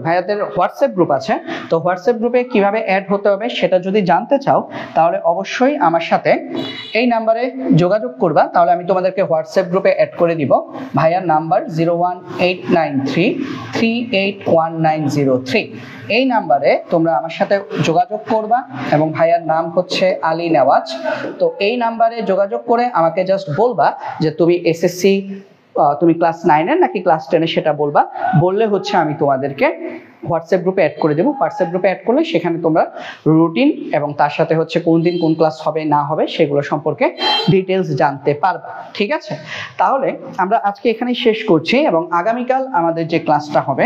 ভাইয়াদের হোয়াটসঅ্যাপ গ্রুপ আছে, তো হোয়াটসঅ্যাপ গ্রুপে কিভাবে অ্যাড হতে হবে সেটা যদি জানতে চাও তাহলে অবশ্যই আমার সাথে এই নাম্বারে যোগাযোগ করবা, তাহলে আমি তোমাদেরকে হোয়াটসঅ্যাপ গ্রুপে অ্যাড করে দিব। ভাইয়ার নাম্বার 01893381903। এই নাম্বারে তোমরা আমার সাথে যোগাযোগ করবা এবং ভাইয়ার নাম হচ্ছে আলী নেওয়াজ। তো এই নাম্বারে যোগাযোগ করে আমাকে জাস্ট বলবা যে তুমি এসএসসি, তুমি ক্লাস 9-এর নাকি ক্লাস 10-এর সেটা বলবা, বললে হচ্ছে আমি তোমাদেরকে হোয়াটসঅ্যাপ গ্রুপে অ্যাড করে দেবো। হোয়াটসঅ্যাপ গ্রুপে অ্যাড করলে সেখানে তোমরা রুটিন এবং তার সাথে হচ্ছে কোন দিন কোন ক্লাস হবে না হবে সেগুলো সম্পর্কে ডিটেলস জানতে পারবা। ঠিক আছে, তাহলে আমরা আজকে এখানেই শেষ করছি এবং আগামীকাল আমাদের যে ক্লাসটা হবে,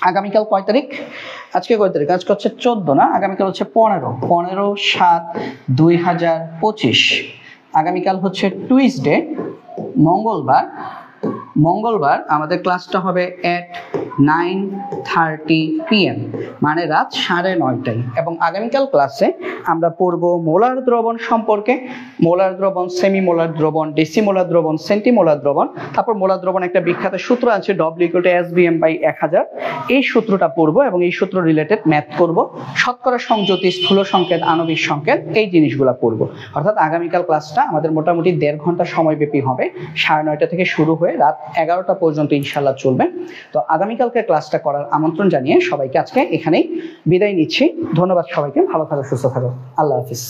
আগামীকাল কয় তারিখ? আজকে কয় তারিখ? আজকে হচ্ছে 14 না, আগামীকাল হচ্ছে 15/7/2025। আগামীকাল হচ্ছে টুইসডে, মঙ্গলবার আমাদের ক্লাসটা হবে at 9:30 PM, মানে রাত 9:30টায়। এবং আগামীকাল ক্লাসে আমরা পড়বো মোলার দ্রবণ সম্পর্কে, মোলার দ্রবণ, সেমিমোলার দ্রবণ, ডেসিমোলার দ্রবণ, সেন্টিমোলার দ্রবণ। তারপর মোলার দ্রবণ একটা বিখ্যাত সূত্র আছে W=SVM/1000, এই সূত্রটা পড়বো এবং এই সূত্র রিলেটেড ম্যাথ করব। শতকরা সংযুতি, স্থূল সংকেত, আণবিক সংকেত, এই জিনিসগুলো পড়বো। অর্থাৎ আগামীকাল ক্লাসটা আমাদের মোটামুটি 1.5 ঘন্টা সময়ব্যাপী হবে, 9:30 থেকে শুরু হয়ে রাত 11টা পর্যন্ত ইনশাল্লাহ চলবে। তো আগামীকালকে ক্লাসটা করার আমন্ত্রণ জানিয়ে সবাইকে আজকে এখানেই বিদায় নিচ্ছি। ধন্যবাদ সবাইকে, ভালো থাকো, সুস্থ থাকো, আল্লাহ হাফিজ।